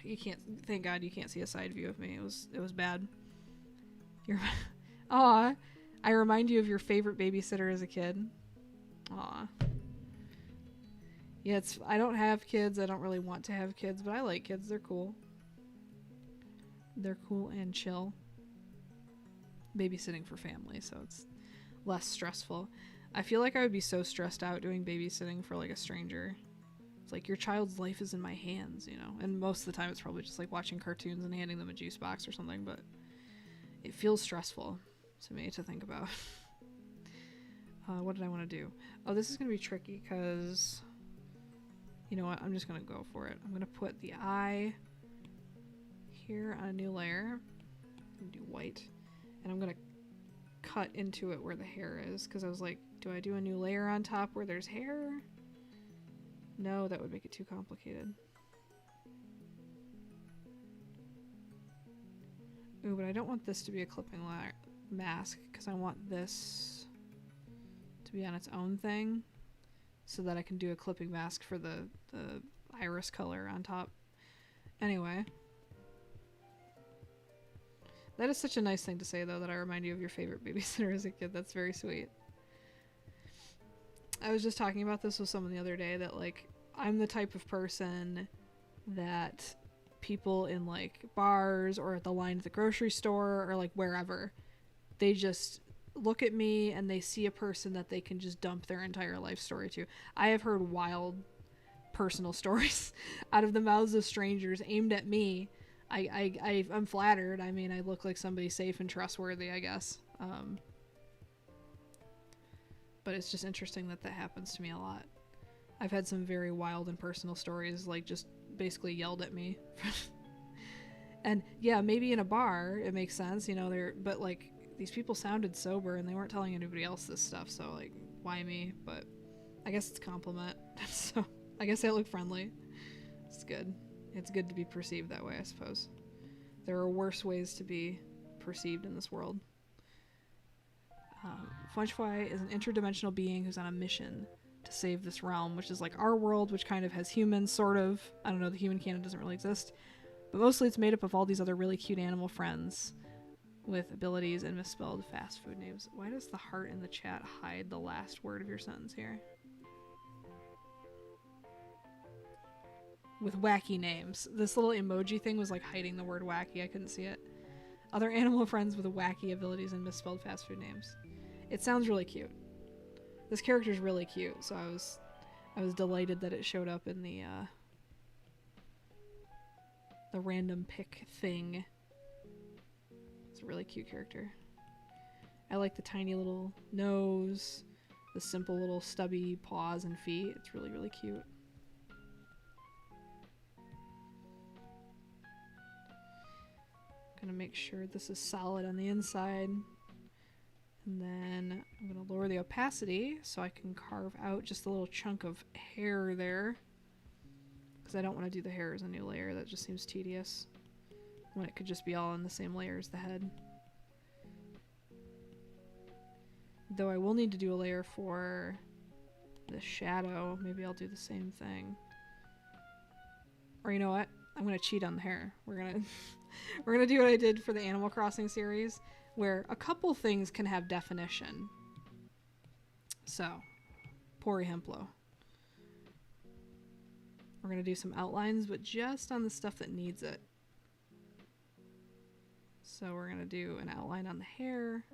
you can't. Thank God you can't see a side view of me. It was bad. Aw, I remind you of your favorite babysitter as a kid. Aw. Yeah, I don't have kids. I don't really want to have kids, but I like kids. They're cool. They're cool and chill. Babysitting for family, so it's less stressful. I feel like I would be so stressed out doing babysitting for like a stranger. It's like your child's life is in my hands, you know? And most of the time it's probably just like watching cartoons and handing them a juice box or something, but it feels stressful to me to think about. What did I want to do? Oh, this is going to be tricky because, you know what? I'm just going to go for it. I'm going to put the eye here on a new layer. I'm going to do white. And I'm going to cut into it where the hair is because I was like, do I do a new layer on top where there's hair? No, that would make it too complicated. Ooh, but I don't want this to be a clipping mask because I want this to be on its own thing so that I can do a clipping mask for the iris color on top. Anyway. That is such a nice thing to say, though, that I remind you of your favorite babysitter as a kid. That's very sweet. I was just talking about this with someone the other day that, like, I'm the type of person that people in, like, bars or at the line at the grocery store or, like, wherever, they just look at me and they see a person that they can just dump their entire life story to. I have heard wild personal stories out of the mouths of strangers aimed at me. I'm flattered. I mean, I look like somebody safe and trustworthy, I guess. But it's just interesting that happens to me a lot. I've had some very wild and personal stories, like, just basically yelled at me. And, yeah, maybe in a bar, it makes sense, you know, but, like, these people sounded sober and they weren't telling anybody else this stuff, so, like, why me? But I guess it's a compliment. So, I guess I look friendly. It's good. It's good to be perceived that way, I suppose. There are worse ways to be perceived in this world. Fwench Fly is an interdimensional being who's on a mission to save this realm, which is like our world, which kind of has humans, sort of. I don't know, the human canon doesn't really exist. But mostly it's made up of all these other really cute animal friends with abilities and misspelled fast food names. Why does the heart in the chat hide the last word of your sentence here? with wacky names. This little emoji thing was like hiding the word wacky. I couldn't see it. Other animal friends with wacky abilities and misspelled fast food names. It sounds really cute. This character's really cute, so I was delighted that it showed up in the random pick thing. It's a really cute character. I like the tiny little nose, the simple little stubby paws and feet. It's really, really cute. Gonna make sure this is solid on the inside. And then I'm gonna lower the opacity so I can carve out just a little chunk of hair there. Because I don't want to do the hair as a new layer. That just seems tedious. When it could just be all in the same layer as the head. Though I will need to do a layer for the shadow. Maybe I'll do the same thing. Or you know what? I'm gonna cheat on the hair. We're gonna do what I did for the Animal Crossing series, where a couple things can have definition. So, Pori Hemplo. We're gonna do some outlines, but just on the stuff that needs it. So we're gonna do an outline on the hair.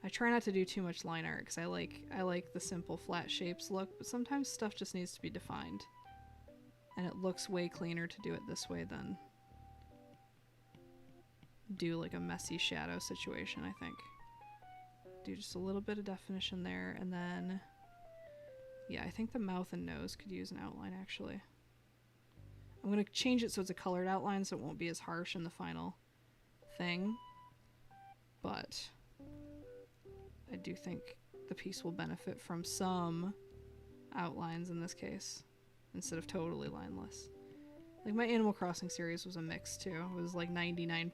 I try not to do too much line art because I like the simple flat shapes look, but sometimes stuff just needs to be defined. And it looks way cleaner to do it this way than do like a messy shadow situation, I think. Do just a little bit of definition there, and then yeah, I think the mouth and nose could use an outline actually. I'm gonna change it so it's a colored outline so it won't be as harsh in the final thing, but I do think the piece will benefit from some outlines in this case, instead of totally lineless. Like my Animal Crossing series was a mix too. It was like 99%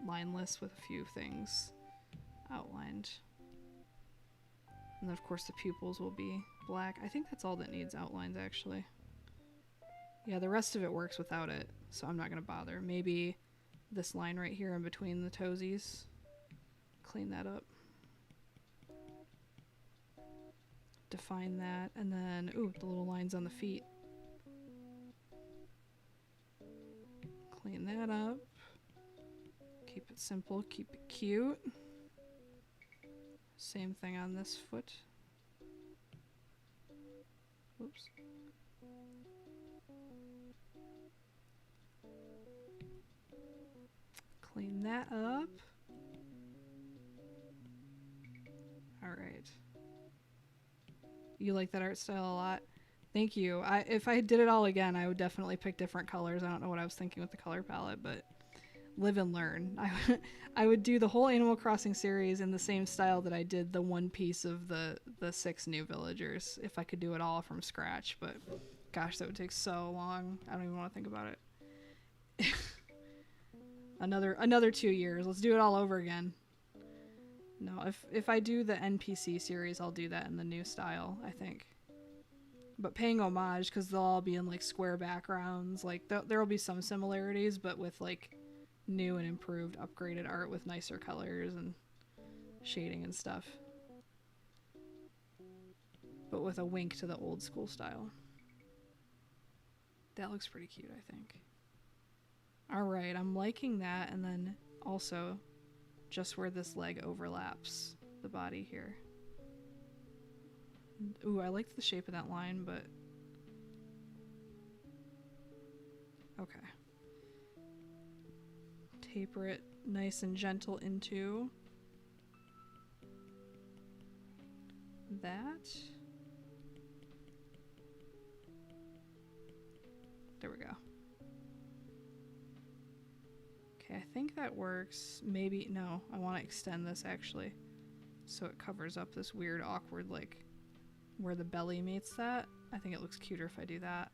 lineless with a few things outlined. And then of course the pupils will be black. I think that's all that needs outlines actually. Yeah, the rest of it works without it, so I'm not gonna bother. Maybe this line right here in between the toesies. Clean that up. Define that, and then, ooh, the little lines on the feet. Clean that up. Keep it simple, keep it cute. Same thing on this foot. Oops. Clean that up. Alright. You like that art style a lot? Thank you. If I did it all again, I would definitely pick different colors. I don't know what I was thinking with the color palette, but live and learn. I would do the whole Animal Crossing series in the same style that I did the one piece of the 6 new villagers, if I could do it all from scratch, but gosh, that would take so long. I don't even want to think about it. Another 2 years. Let's do it all over again. No, if I do the NPC series, I'll do that in the new style, I think. But paying homage, because they'll all be in like square backgrounds. Like there'll be some similarities, but with like new and improved, upgraded art with nicer colors and shading and stuff. But with a wink to the old school style. That looks pretty cute, I think. Alright, I'm liking that, and then also just where this leg overlaps the body here. Ooh, I like the shape of that line, but okay. Taper it nice and gentle into that. There we go. Okay, I think that works. Maybe, no, I want to extend this actually. So it covers up this weird, awkward, like, where the belly meets that. I think it looks cuter if I do that.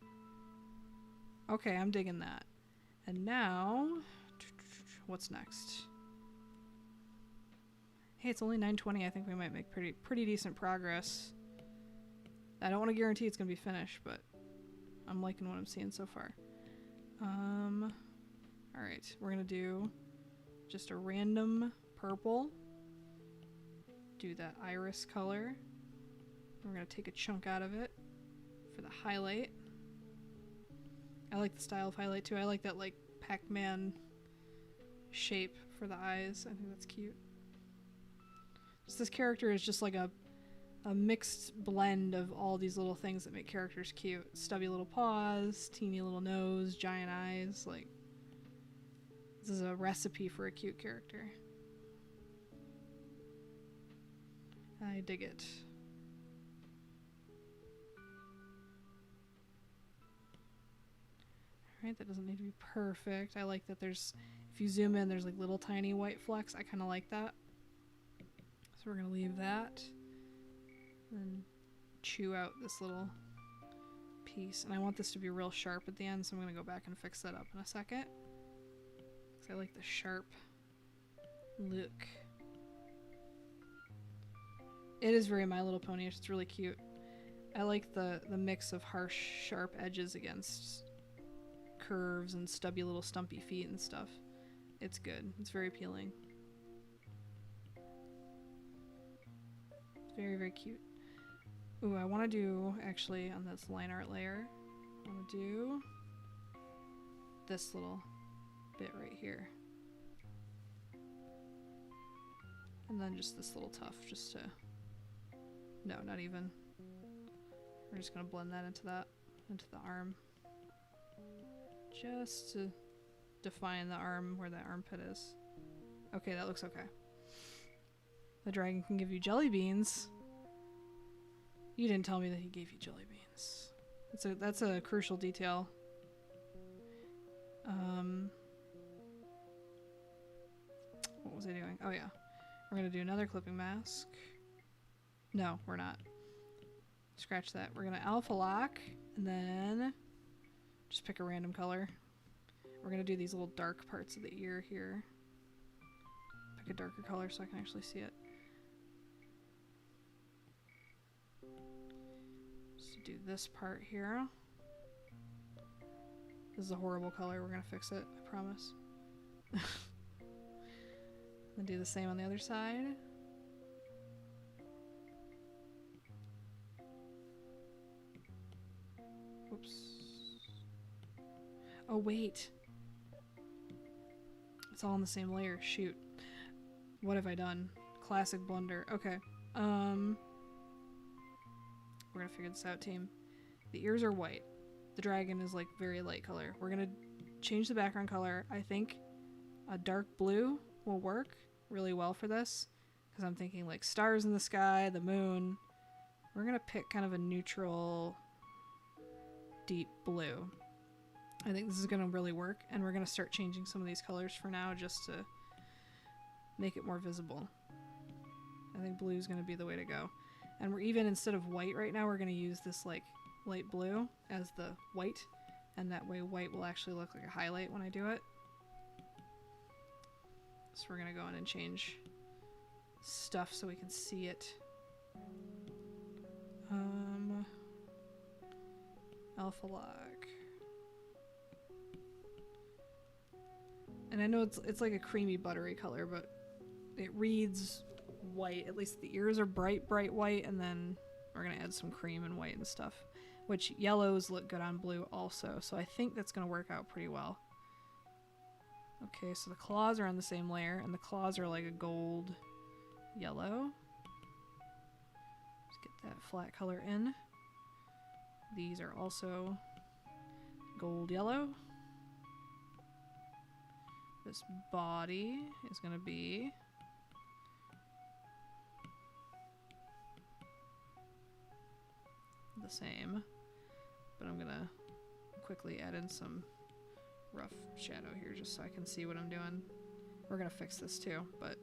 Okay, I'm digging that. And now, what's next? Hey, it's only 9:20. I think we might make pretty decent progress. I don't want to guarantee it's going to be finished, but I'm liking what I'm seeing so far. Alright, we're going to do just a random purple. Do that iris color. We're going to take a chunk out of it for the highlight. I like the style of highlight too. I like that like Pac-Man shape for the eyes. I think that's cute. Just this character is just like a mixed blend of all these little things that make characters cute. Stubby little paws, teeny little nose, giant eyes. Like, this is a recipe for a cute character. I dig it. Alright, that doesn't need to be perfect. I like that there's, if you zoom in, there's like little tiny white flecks. I kind of like that. So we're going to leave that. And chew out this little piece. And I want this to be real sharp at the end, so I'm going to go back and fix that up in a second. Because I like the sharp look. It is very My Little Pony. It's really cute. I like the mix of harsh, sharp edges against curves and stubby little stumpy feet and stuff. It's good. It's very appealing. It's very, very cute. Ooh, I want to do, actually, on this line art layer, I want to do this little bit right here. And then just this little tuft, just to, no, not even. We're just going to blend that into the arm. Just to define the arm where the armpit is. Okay, that looks okay. The dragon can give you jelly beans. You didn't tell me that he gave you jelly beans. That's a crucial detail. What was I doing? Oh yeah. We're gonna do another clipping mask. No, we're not. Scratch that. We're gonna alpha lock and then just pick a random color. We're gonna do these little dark parts of the ear here. Pick a darker color so I can actually see it. Do this part here. This is a horrible color. We're gonna fix it, I promise. Then do the same on the other side. Oops. Oh wait. It's all in the same layer. Shoot. What have I done? Classic blunder. Okay. We're gonna figure this out, team. The ears are white. The dragon is like very light color. We're gonna change the background color. I think a dark blue will work really well for this because I'm thinking like stars in the sky, the moon. We're gonna pick kind of a neutral, deep blue. I think this is gonna really work, and we're gonna start changing some of these colors for now just to make it more visible. I think blue is gonna be the way to go. And we're even, instead of white right now, we're going to use this like light blue as the white. And that way white will actually look like a highlight when I do it. So we're going to go in and change stuff so we can see it. Alpha lock. And I know it's like a creamy buttery color, but it reads white. At least the ears are bright white, and then we're gonna add some cream and white and stuff, which yellows look good on blue also, so I think that's gonna work out pretty well. Okay, so the claws are on the same layer, and the claws are like a gold yellow. Just get that flat color in. These are also gold yellow. This body is gonna be the same, but I'm gonna quickly add in some rough shadow here just so I can see what I'm doing. We're gonna fix this too, but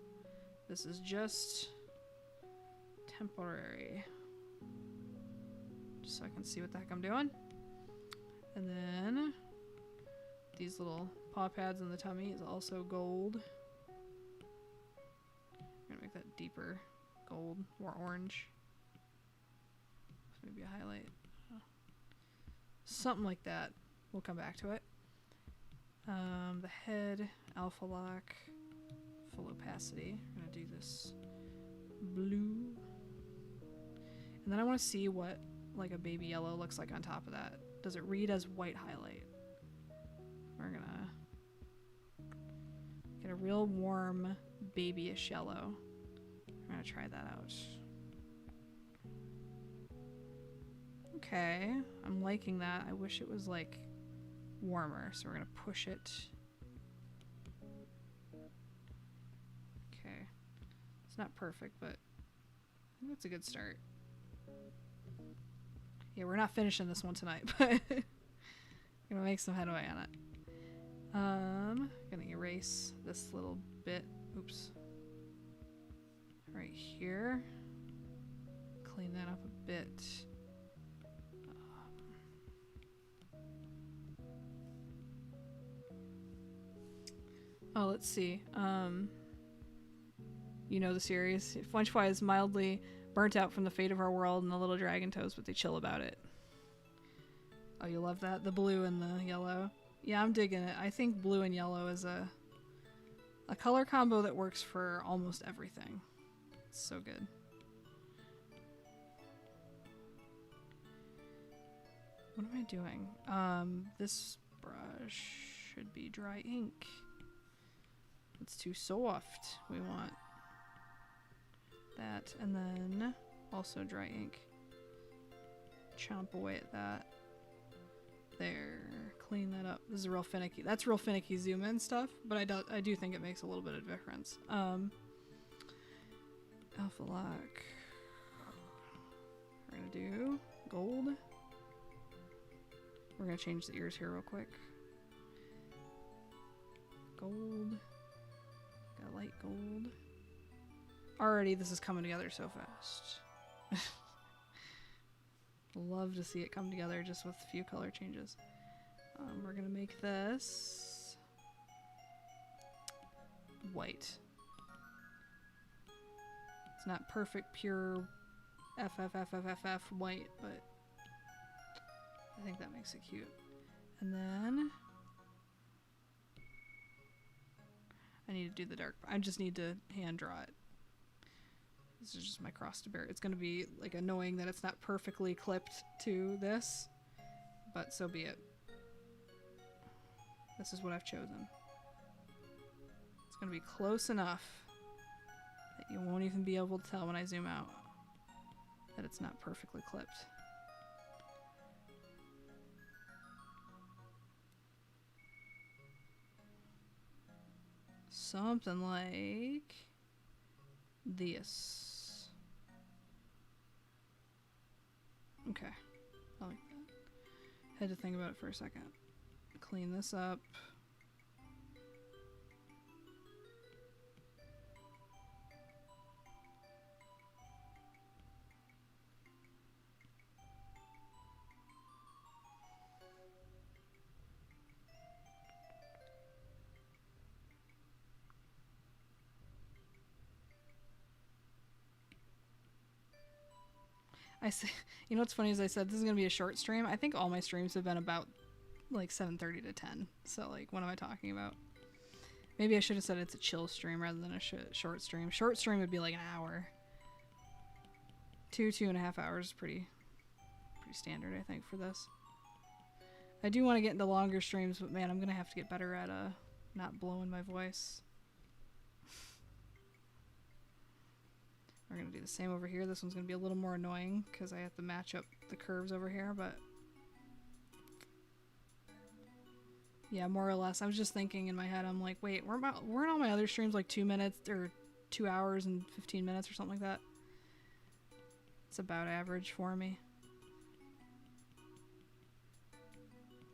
this is just temporary, just so I can see what the heck I'm doing. And then these little paw pads in the tummy is also gold. I'm gonna make that deeper gold, more orange. Maybe a highlight. Something like that. We'll come back to it. The head, alpha lock, full opacity. We're gonna do this blue. And then I want to see what like a baby yellow looks like on top of that. Does it read as white highlight? We're gonna get a real warm babyish yellow. I'm gonna try that out. Okay, I'm liking that. I wish it was like warmer, so we're gonna push it. Okay, it's not perfect, but I think that's a good start. Yeah, we're not finishing this one tonight, but gonna make some headway on it. Gonna erase this little bit. Oops. Right here. Clean that up a bit. Oh, let's see. You know the series. Flenchfly is mildly burnt out from the fate of our world and the little dragon toes, but they chill about it. Oh, you love that? The blue and the yellow. Yeah, I'm digging it. I think blue and yellow is a color combo that works for almost everything. It's so good. What am I doing? This brush should be dry ink. It's too soft. We want that, and then also dry ink. Chomp away at that. There. Clean that up. This is real finicky. That's real finicky zoom in stuff, but I do think it makes a little bit of difference. Alpha lock. We're gonna do gold. We're gonna change the ears here real quick. Gold. Got light gold. Already this is coming together so fast. Love to see it come together just with a few color changes. We're gonna make this white. It's not perfect pure FFFFFF white, but I think that makes it cute. And then I need to do the dark. I just need to hand draw it. This is just my cross to bear. It's going to be like annoying that it's not perfectly clipped to this, but so be it. This is what I've chosen. It's going to be close enough that you won't even be able to tell when I zoom out that it's not perfectly clipped. Something like this. Okay, I like that. Had to think about it for a second. Clean this up. I say, you know what's funny is I said this is gonna be a short stream. I think all my streams have been about like 7:30 to 10. So like, what am I talking about? Maybe I should have said it's a chill stream rather than a short stream. Short stream would be like an hour. 2.5 hours is pretty standard, I think, for this. I do want to get into longer streams, but man, I'm gonna have to get better at not blowing my voice. We're going to do the same over here. This one's going to be a little more annoying because I have to match up the curves over here, but yeah, more or less. I was just thinking in my head, I'm like, wait, weren't all my other streams like 2 minutes or 2 hours and 15 minutes or something like that? It's about average for me.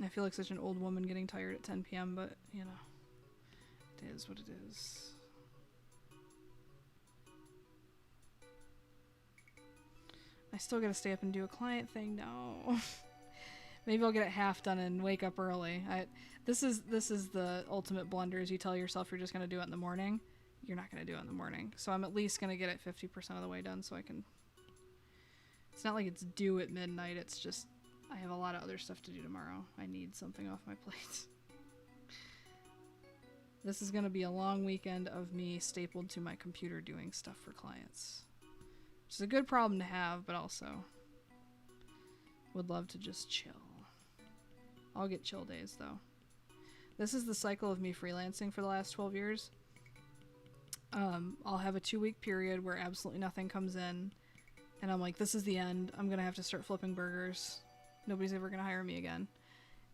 I feel like such an old woman getting tired at 10 p.m., but you know, it is what it is. I still gotta stay up and do a client thing. No. Maybe I'll get it half done and wake up early. This is the ultimate blunder is you tell yourself you're just gonna do it in the morning. You're not gonna do it in the morning. So I'm at least gonna get it 50% of the way done so I can... It's not like it's due at midnight, it's just I have a lot of other stuff to do tomorrow. I need something off my plate. This is gonna be a long weekend of me stapled to my computer doing stuff for clients. which is a good problem to have, but also would love to just chill. I'll get chill days though. This is the cycle of me freelancing for the last 12 years. I'll have a 2-week period where absolutely nothing comes in, and I'm like, this is the end. I'm gonna have to start flipping burgers. Nobody's ever gonna hire me again.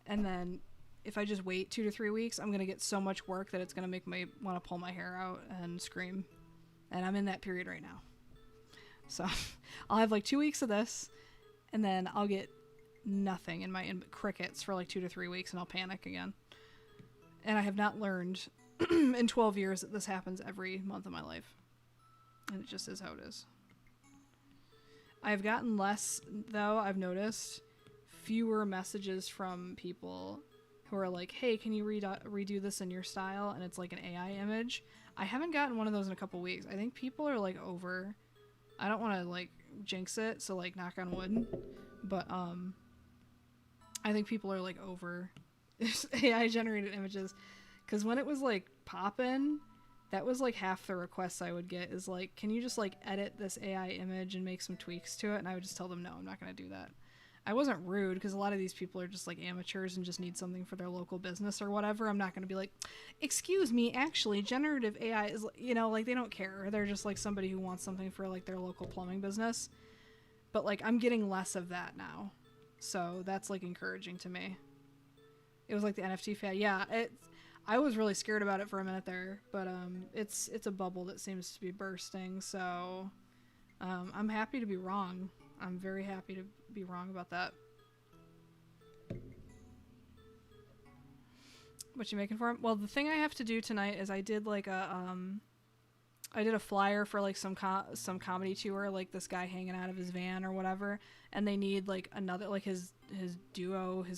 And then if I just wait 2 to 3 weeks, I'm gonna get so much work that it's gonna make me want to pull my hair out and scream. And I'm in that period right now. So I'll have like 2 weeks of this, and then I'll get nothing in my crickets for like 2 to 3 weeks, and I'll panic again. And I have not learned in 12 years that this happens every month of my life. And it just is how it is. I've gotten less, though, I've noticed fewer messages from people who are like, hey, can you redo this in your style? And it's like an AI image. I haven't gotten one of those in a couple weeks. I think people are like over. I don't want to like jinx it, so like knock on wood. But I think people are like over AI generated images, because when it was like poppin', that was like half the requests I would get is like, can you just like edit this AI image and make some tweaks to it? And I would just tell them, no, I'm not going to do that. I wasn't rude, because a lot of these people are just like amateurs and just need something for their local business or whatever. I'm not going to be like, excuse me, actually generative AI is, you know, like they don't care. They're just like somebody who wants something for like their local plumbing business. But like I'm getting less of that now. So that's like encouraging to me. It was like the NFT fad. Yeah, I was really scared about it for a minute there, but it's a bubble that seems to be bursting. So I'm happy to be wrong. I'm very happy to be wrong about that. What you making for him? Well, the thing I have to do tonight is I did like I did a flyer for like some comedy tour, like this guy hanging out of his van or whatever, and they need like another, like his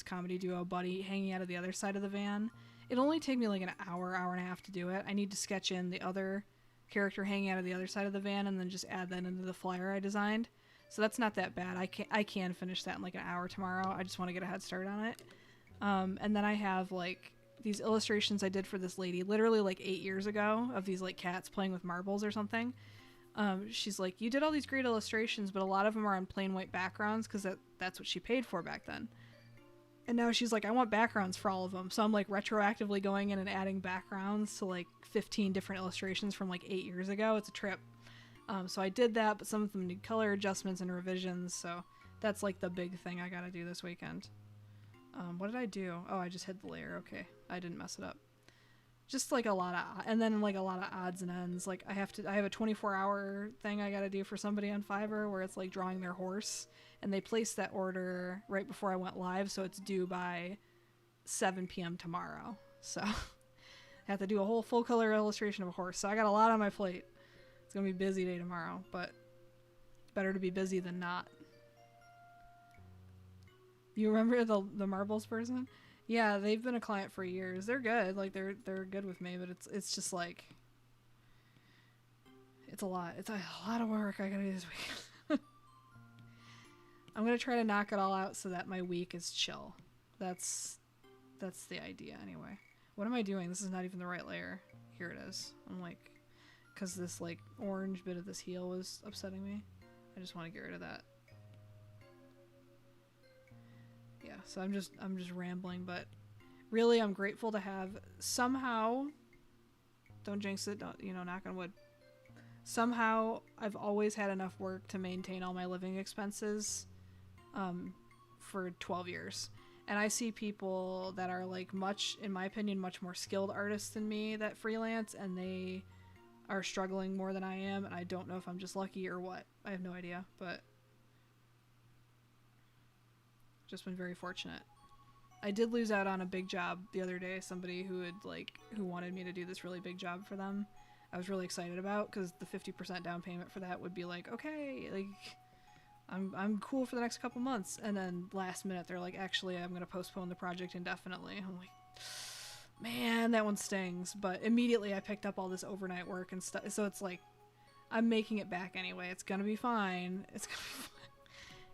comedy duo buddy hanging out of the other side of the van. It'll only take me like an hour and a half to do it. I need to sketch in the other character hanging out of the other side of the van and then just add that into the flyer I designed. So that's not that bad. I can finish that in like an hour tomorrow. I just want to get a head start on it. And then I have like these illustrations I did for this lady literally like 8 years ago of these like cats playing with marbles or something. She's like, you did all these great illustrations, but a lot of them are on plain white backgrounds, because that's what she paid for back then. And now she's like, I want backgrounds for all of them. So I'm like retroactively going in and adding backgrounds to like 15 different illustrations from like 8 years ago. It's a trip. So I did that, but some of them need color adjustments and revisions. So that's like the big thing I got to do this weekend. What did I do? Oh, I just hid the layer. Okay. I didn't mess it up. Just like a lot of, and then like a lot of odds and ends. Like I have a 24-hour thing I got to do for somebody on Fiverr where it's like drawing their horse, and they placed that order right before I went live. So it's due by 7 p.m. tomorrow. So I have to do a whole full color illustration of a horse. So I got a lot on my plate. It's going to be a busy day tomorrow, but better to be busy than not. You remember the marbles person? Yeah, they've been a client for years. They're good. Like they're good with me, but it's just like it's a lot. It's a lot of work I got to do this week. I'm going to try to knock it all out so that my week is chill. That's the idea anyway. What am I doing? This is not even the right layer. Here it is. I'm like, because this like orange bit of this heel was upsetting me. I just want to get rid of that. Yeah, so I'm just rambling, but really I'm grateful to have somehow, don't jinx it, don't, knock on wood. Somehow I've always had enough work to maintain all my living expenses for 12 years. And I see people that are like in my opinion, much more skilled artists than me that freelance, and they are struggling more than I am, and I don't know if I'm just lucky or what. I have no idea, but just been very fortunate. I did lose out on a big job the other day. Somebody who wanted me to do this really big job for them. I was really excited about, because the 50% down payment for that would be like, okay, like I'm cool for the next couple months. And then last minute they're like, actually, I'm going to postpone the project indefinitely. I'm like, man, that one stings. But immediately I picked up all this overnight work and stuff. So it's like, I'm making it back anyway. It's going to be fine. It's going to be fine.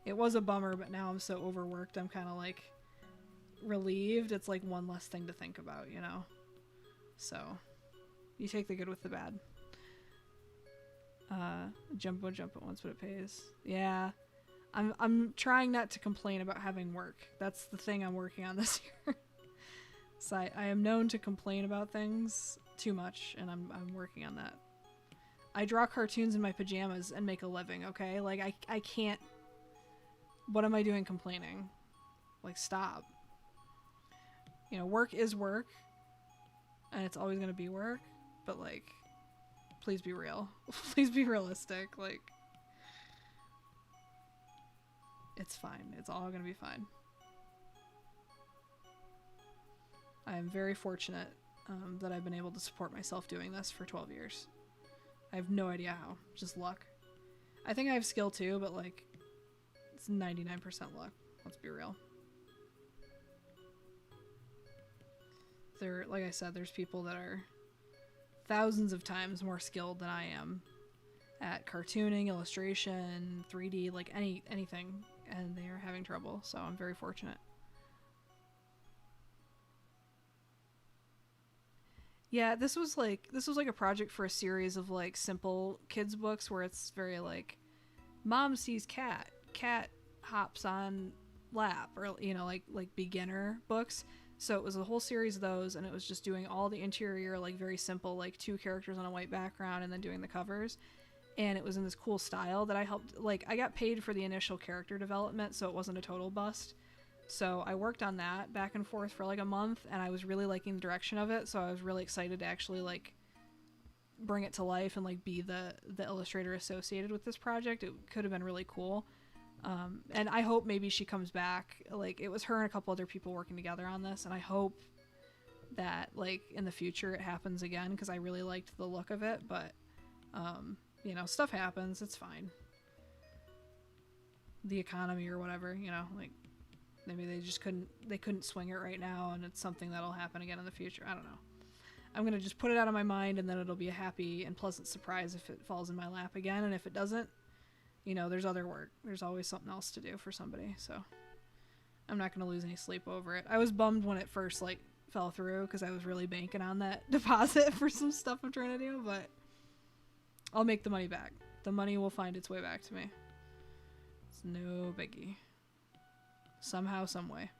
It was a bummer, but now I'm so overworked, I'm kind of like relieved. It's like one less thing to think about, So you take the good with the bad. Jump at once, but it pays. Yeah. I'm trying not to complain about having work. That's the thing I'm working on this year. So I am known to complain about things too much, and I'm working on that. I draw cartoons in my pajamas and make a living, okay? Like, I can't... What am I doing complaining? Like, stop. You know, work is work, and it's always gonna be work, but, like, please be real. Please be realistic, like... It's fine. It's all gonna be fine. I am very fortunate that I've been able to support myself doing this for 12 years. I have no idea how. Just luck. I think I have skill too, but like, it's 99% luck. Let's be real. Like I said, there's people that are thousands of times more skilled than I am at cartooning, illustration, 3D, like anything, and they are having trouble, so I'm very fortunate. Yeah, this was like a project for a series of like simple kids books where it's very like mom sees cat hops on lap, or you know, like beginner books. So it was a whole series of those, and it was just doing all the interior, like very simple, like 2 characters on a white background and then doing the covers. And it was in this cool style that I helped, like I got paid for the initial character development, so it wasn't a total bust. So I worked on that back and forth for like a month, and I was really liking the direction of it, so I was really excited to actually like bring it to life and like be the illustrator associated with this project. It could have been really cool. And I hope maybe she comes back. Like, it was her and a couple other people working together on this, and I hope that like in the future it happens again, because I really liked the look of it. But you know, stuff happens, it's fine. The economy or whatever, you know, like maybe they couldn't swing it right now, and it's something that'll happen again in the future. I don't know. I'm gonna just put it out of my mind, and then it'll be a happy and pleasant surprise if it falls in my lap again. And if it doesn't, you know, there's other work. There's always something else to do for somebody. So I'm not gonna lose any sleep over it. I was bummed when it first like fell through, because I was really banking on that deposit for some stuff I'm trying to do, but I'll make the money back. The money will find its way back to me. It's no biggie. Somehow, some way.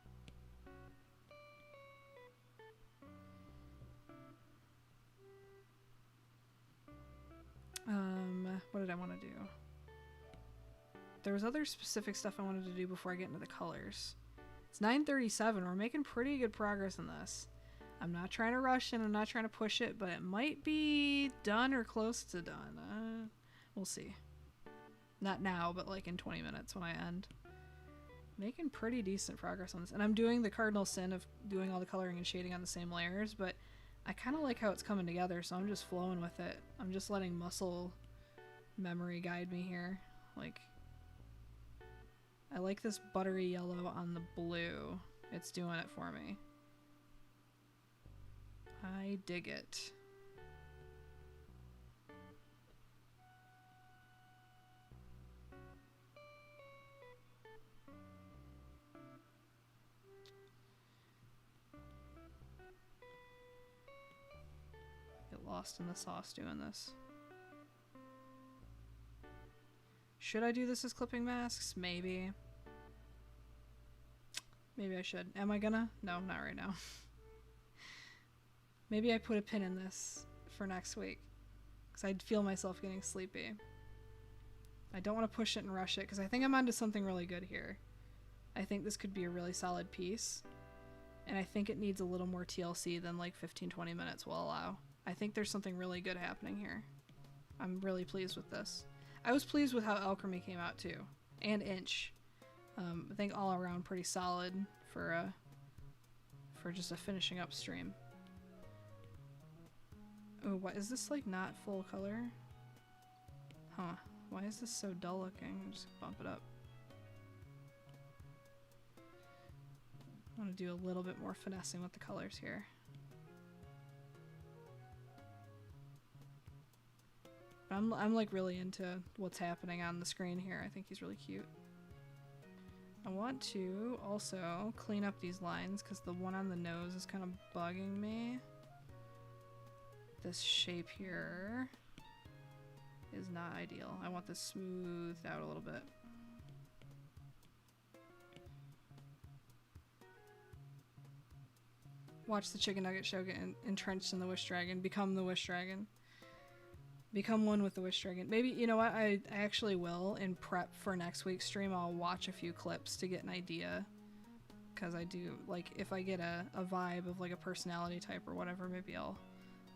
What did I want to do? There was other specific stuff I wanted to do before I get into the colors. It's 9:37. We're making pretty good progress in this. I'm not trying to rush and I'm not trying to push it, but it might be done or close to done. We'll see. Not now, but like in 20 minutes when I end. Making pretty decent progress on this. And I'm doing the cardinal sin of doing all the coloring and shading on the same layers, but I kind of like how it's coming together, so I'm just flowing with it. I'm just letting muscle memory guide me here. Like, I like this buttery yellow on the blue. It's doing it for me. I dig it. Get lost in the sauce doing this. Should I do this as clipping masks? Maybe. Maybe I should. Am I gonna? No, not right now. Maybe I put a pin in this for next week, because I'd feel myself getting sleepy. I don't want to push it and rush it, because I think I'm onto something really good here. I think this could be a really solid piece, and I think it needs a little more TLC than like 15-20 minutes will allow. I think there's something really good happening here. I'm really pleased with this. I was pleased with how Alchemy came out too, and Inch. I think all around pretty solid for just a finishing up stream. Oh, what is this, like not full color? Huh? Why is this so dull looking? Just bump it up. I want to do a little bit more finessing with the colors here. I'm like really into what's happening on the screen here. I think he's really cute. I want to also clean up these lines, because the one on the nose is kind of bugging me. This shape here is not ideal. I want this smoothed out a little bit. Watch the Chicken Nugget show, get entrenched in the Wish Dragon. Become the Wish Dragon. Become one with the Wish Dragon. Maybe, you know what, I actually will, in prep for next week's stream, I'll watch a few clips to get an idea. Because I do, like, if I get a vibe of, like, a personality type or whatever, maybe I'll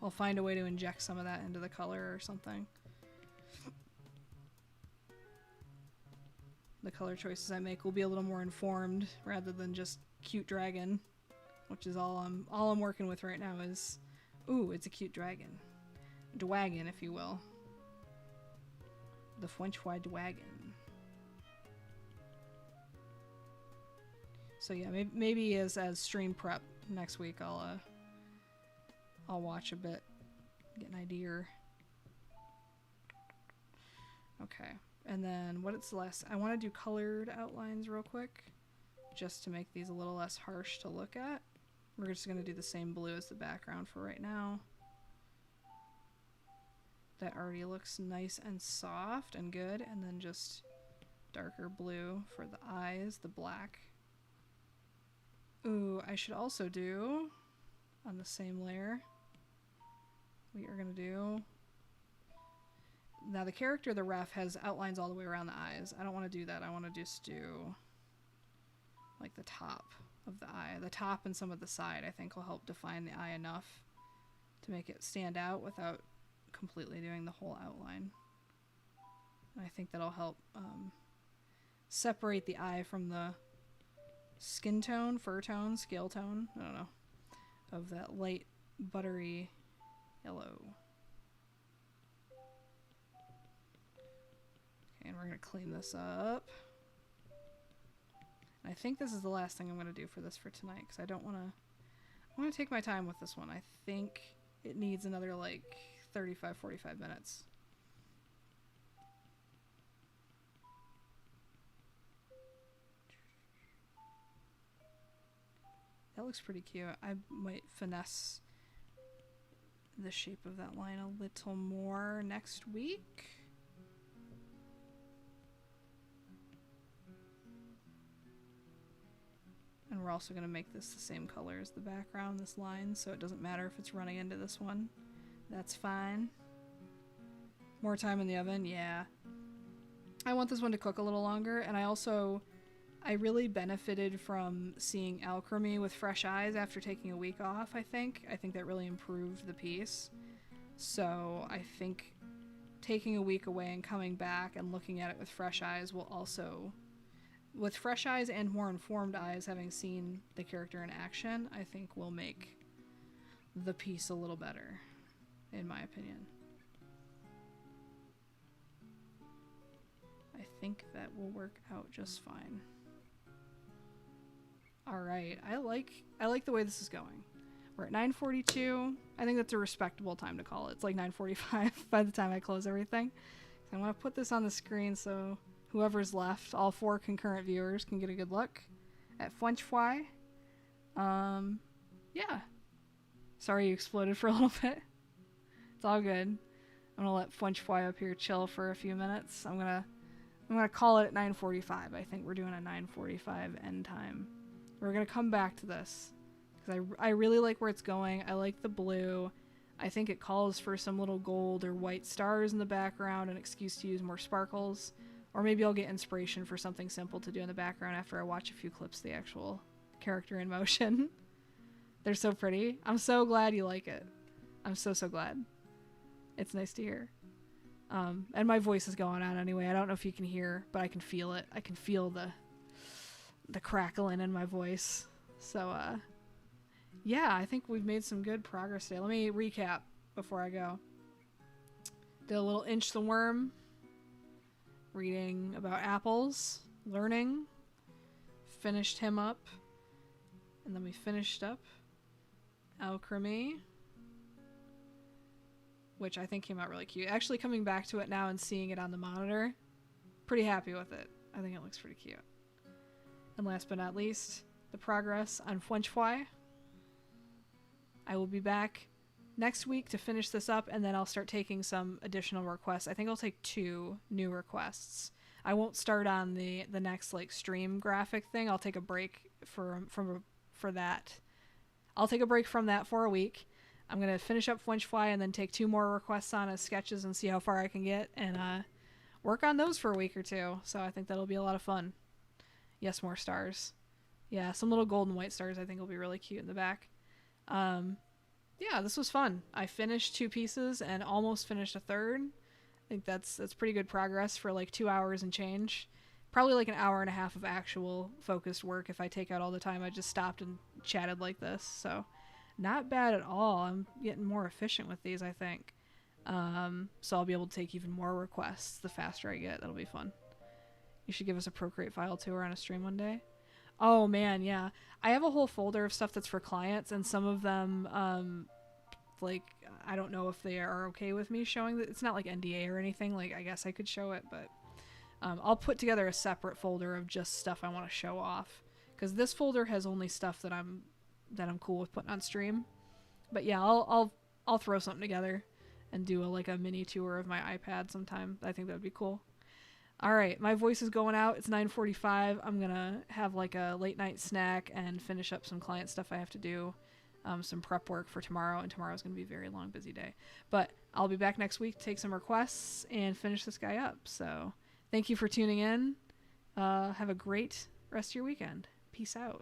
find a way to inject some of that into the color or something. The color choices I make will be a little more informed rather than just cute dragon, which is all I'm working with right now is, ooh, it's a cute dragon. Dwagon, if you will. The French Wide Dwagon. So yeah, maybe as stream prep next week, I'll watch a bit, get an idea. Okay, and then what's the last? I want to do colored outlines real quick, just to make these a little less harsh to look at. We're just gonna do the same blue as the background for right now. That already looks nice and soft and good, and then just darker blue for the eyes, the black. Ooh, I should also do, on the same layer, we are gonna do, now the character, the ref, has outlines all the way around the eyes. I don't want to do that. I want to just do, like, the top of the eye. The top and some of the side, I think, will help define the eye enough to make it stand out without completely doing the whole outline. And I think that'll help separate the eye from the skin tone, fur tone, scale tone, I don't know, of that light buttery yellow. Okay, and we're gonna clean this up. And I think this is the last thing I'm gonna do for this for tonight, because I want to take my time with this one. I think it needs another like 35-45 minutes. That looks pretty cute. I might finesse the shape of that line a little more next week. And we're also going to make this the same color as the background, this line, so it doesn't matter if it's running into this one. That's fine. More time in the oven? Yeah. I want this one to cook a little longer, and I really benefited from seeing Alchemy with fresh eyes after taking a week off, I think. I think that really improved the piece. So I think taking a week away and coming back and looking at it with fresh eyes will also, with fresh eyes and more informed eyes, having seen the character in action, I think will make the piece a little better, in my opinion. I think that will work out just fine. Alright, I like the way this is going. We're at 9:42. I think that's a respectable time to call it. It's like 9:45 by the time I close everything. So I want to put this on the screen so whoever's left, all 4 concurrent viewers, can get a good look at French Fry. Yeah. Sorry you exploded for a little bit. It's all good. I'm gonna let French Fry up here chill for a few minutes. I'm gonna call it at 9:45. I think we're doing a 9:45 end time. We're gonna come back to this because I really like where it's going. I like the blue. I think it calls for some little gold or white stars in the background, an excuse to use more sparkles. Or maybe I'll get inspiration for something simple to do in the background after I watch a few clips of the actual character in motion. They're so pretty. I'm so glad you like it. I'm so glad. It's nice to hear. And my voice is going on anyway. I don't know if you can hear, but I can feel it. I can feel the crackling in my voice. So, yeah, I think we've made some good progress today. Let me recap before I go. Did a little Inch the Worm. Reading about apples. Learning. Finished him up. And then we finished up Alchemy, which I think came out really cute. Actually coming back to it now and seeing it on the monitor, pretty happy with it. I think it looks pretty cute. And last but not least, the progress on French Fry. I will be back next week to finish this up, and then I'll start taking some additional requests. I think I'll take 2 new requests. I won't start on the next like stream graphic thing. I'll take a break for that. I'll take a break from that for a week. I'm gonna finish up Flinchfly and then take 2 more requests on as sketches and see how far I can get, and work on those for a week or 2. So I think that'll be a lot of fun. Yes, more stars. Yeah, some little gold and white stars I think will be really cute in the back. Yeah, this was fun. I finished 2 pieces and almost finished a third. I think that's pretty good progress for like 2 hours and change. Probably like an hour and a half of actual focused work if I take out all the time I just stopped and chatted like this. So not bad at all. I'm getting more efficient with these, I think. So I'll be able to take even more requests the faster I get. That'll be fun. You should give us a Procreate file tour on a stream one day. Oh man, yeah. I have a whole folder of stuff that's for clients, and some of them, like, I don't know if they are okay with me showing that. It's not like NDA or anything. Like, I guess I could show it, but I'll put together a separate folder of just stuff I want to show off. Because this folder has only stuff that I'm cool with putting on stream. But yeah, I'll throw something together and do a mini tour of my iPad sometime. I think that would be cool. All right, my voice is going out. It's 9:45. I'm going to have like a late night snack and finish up some client stuff I have to do, some prep work for tomorrow, and tomorrow's going to be a very long, busy day. But I'll be back next week to take some requests and finish this guy up. So thank you for tuning in. Have a great rest of your weekend. Peace out.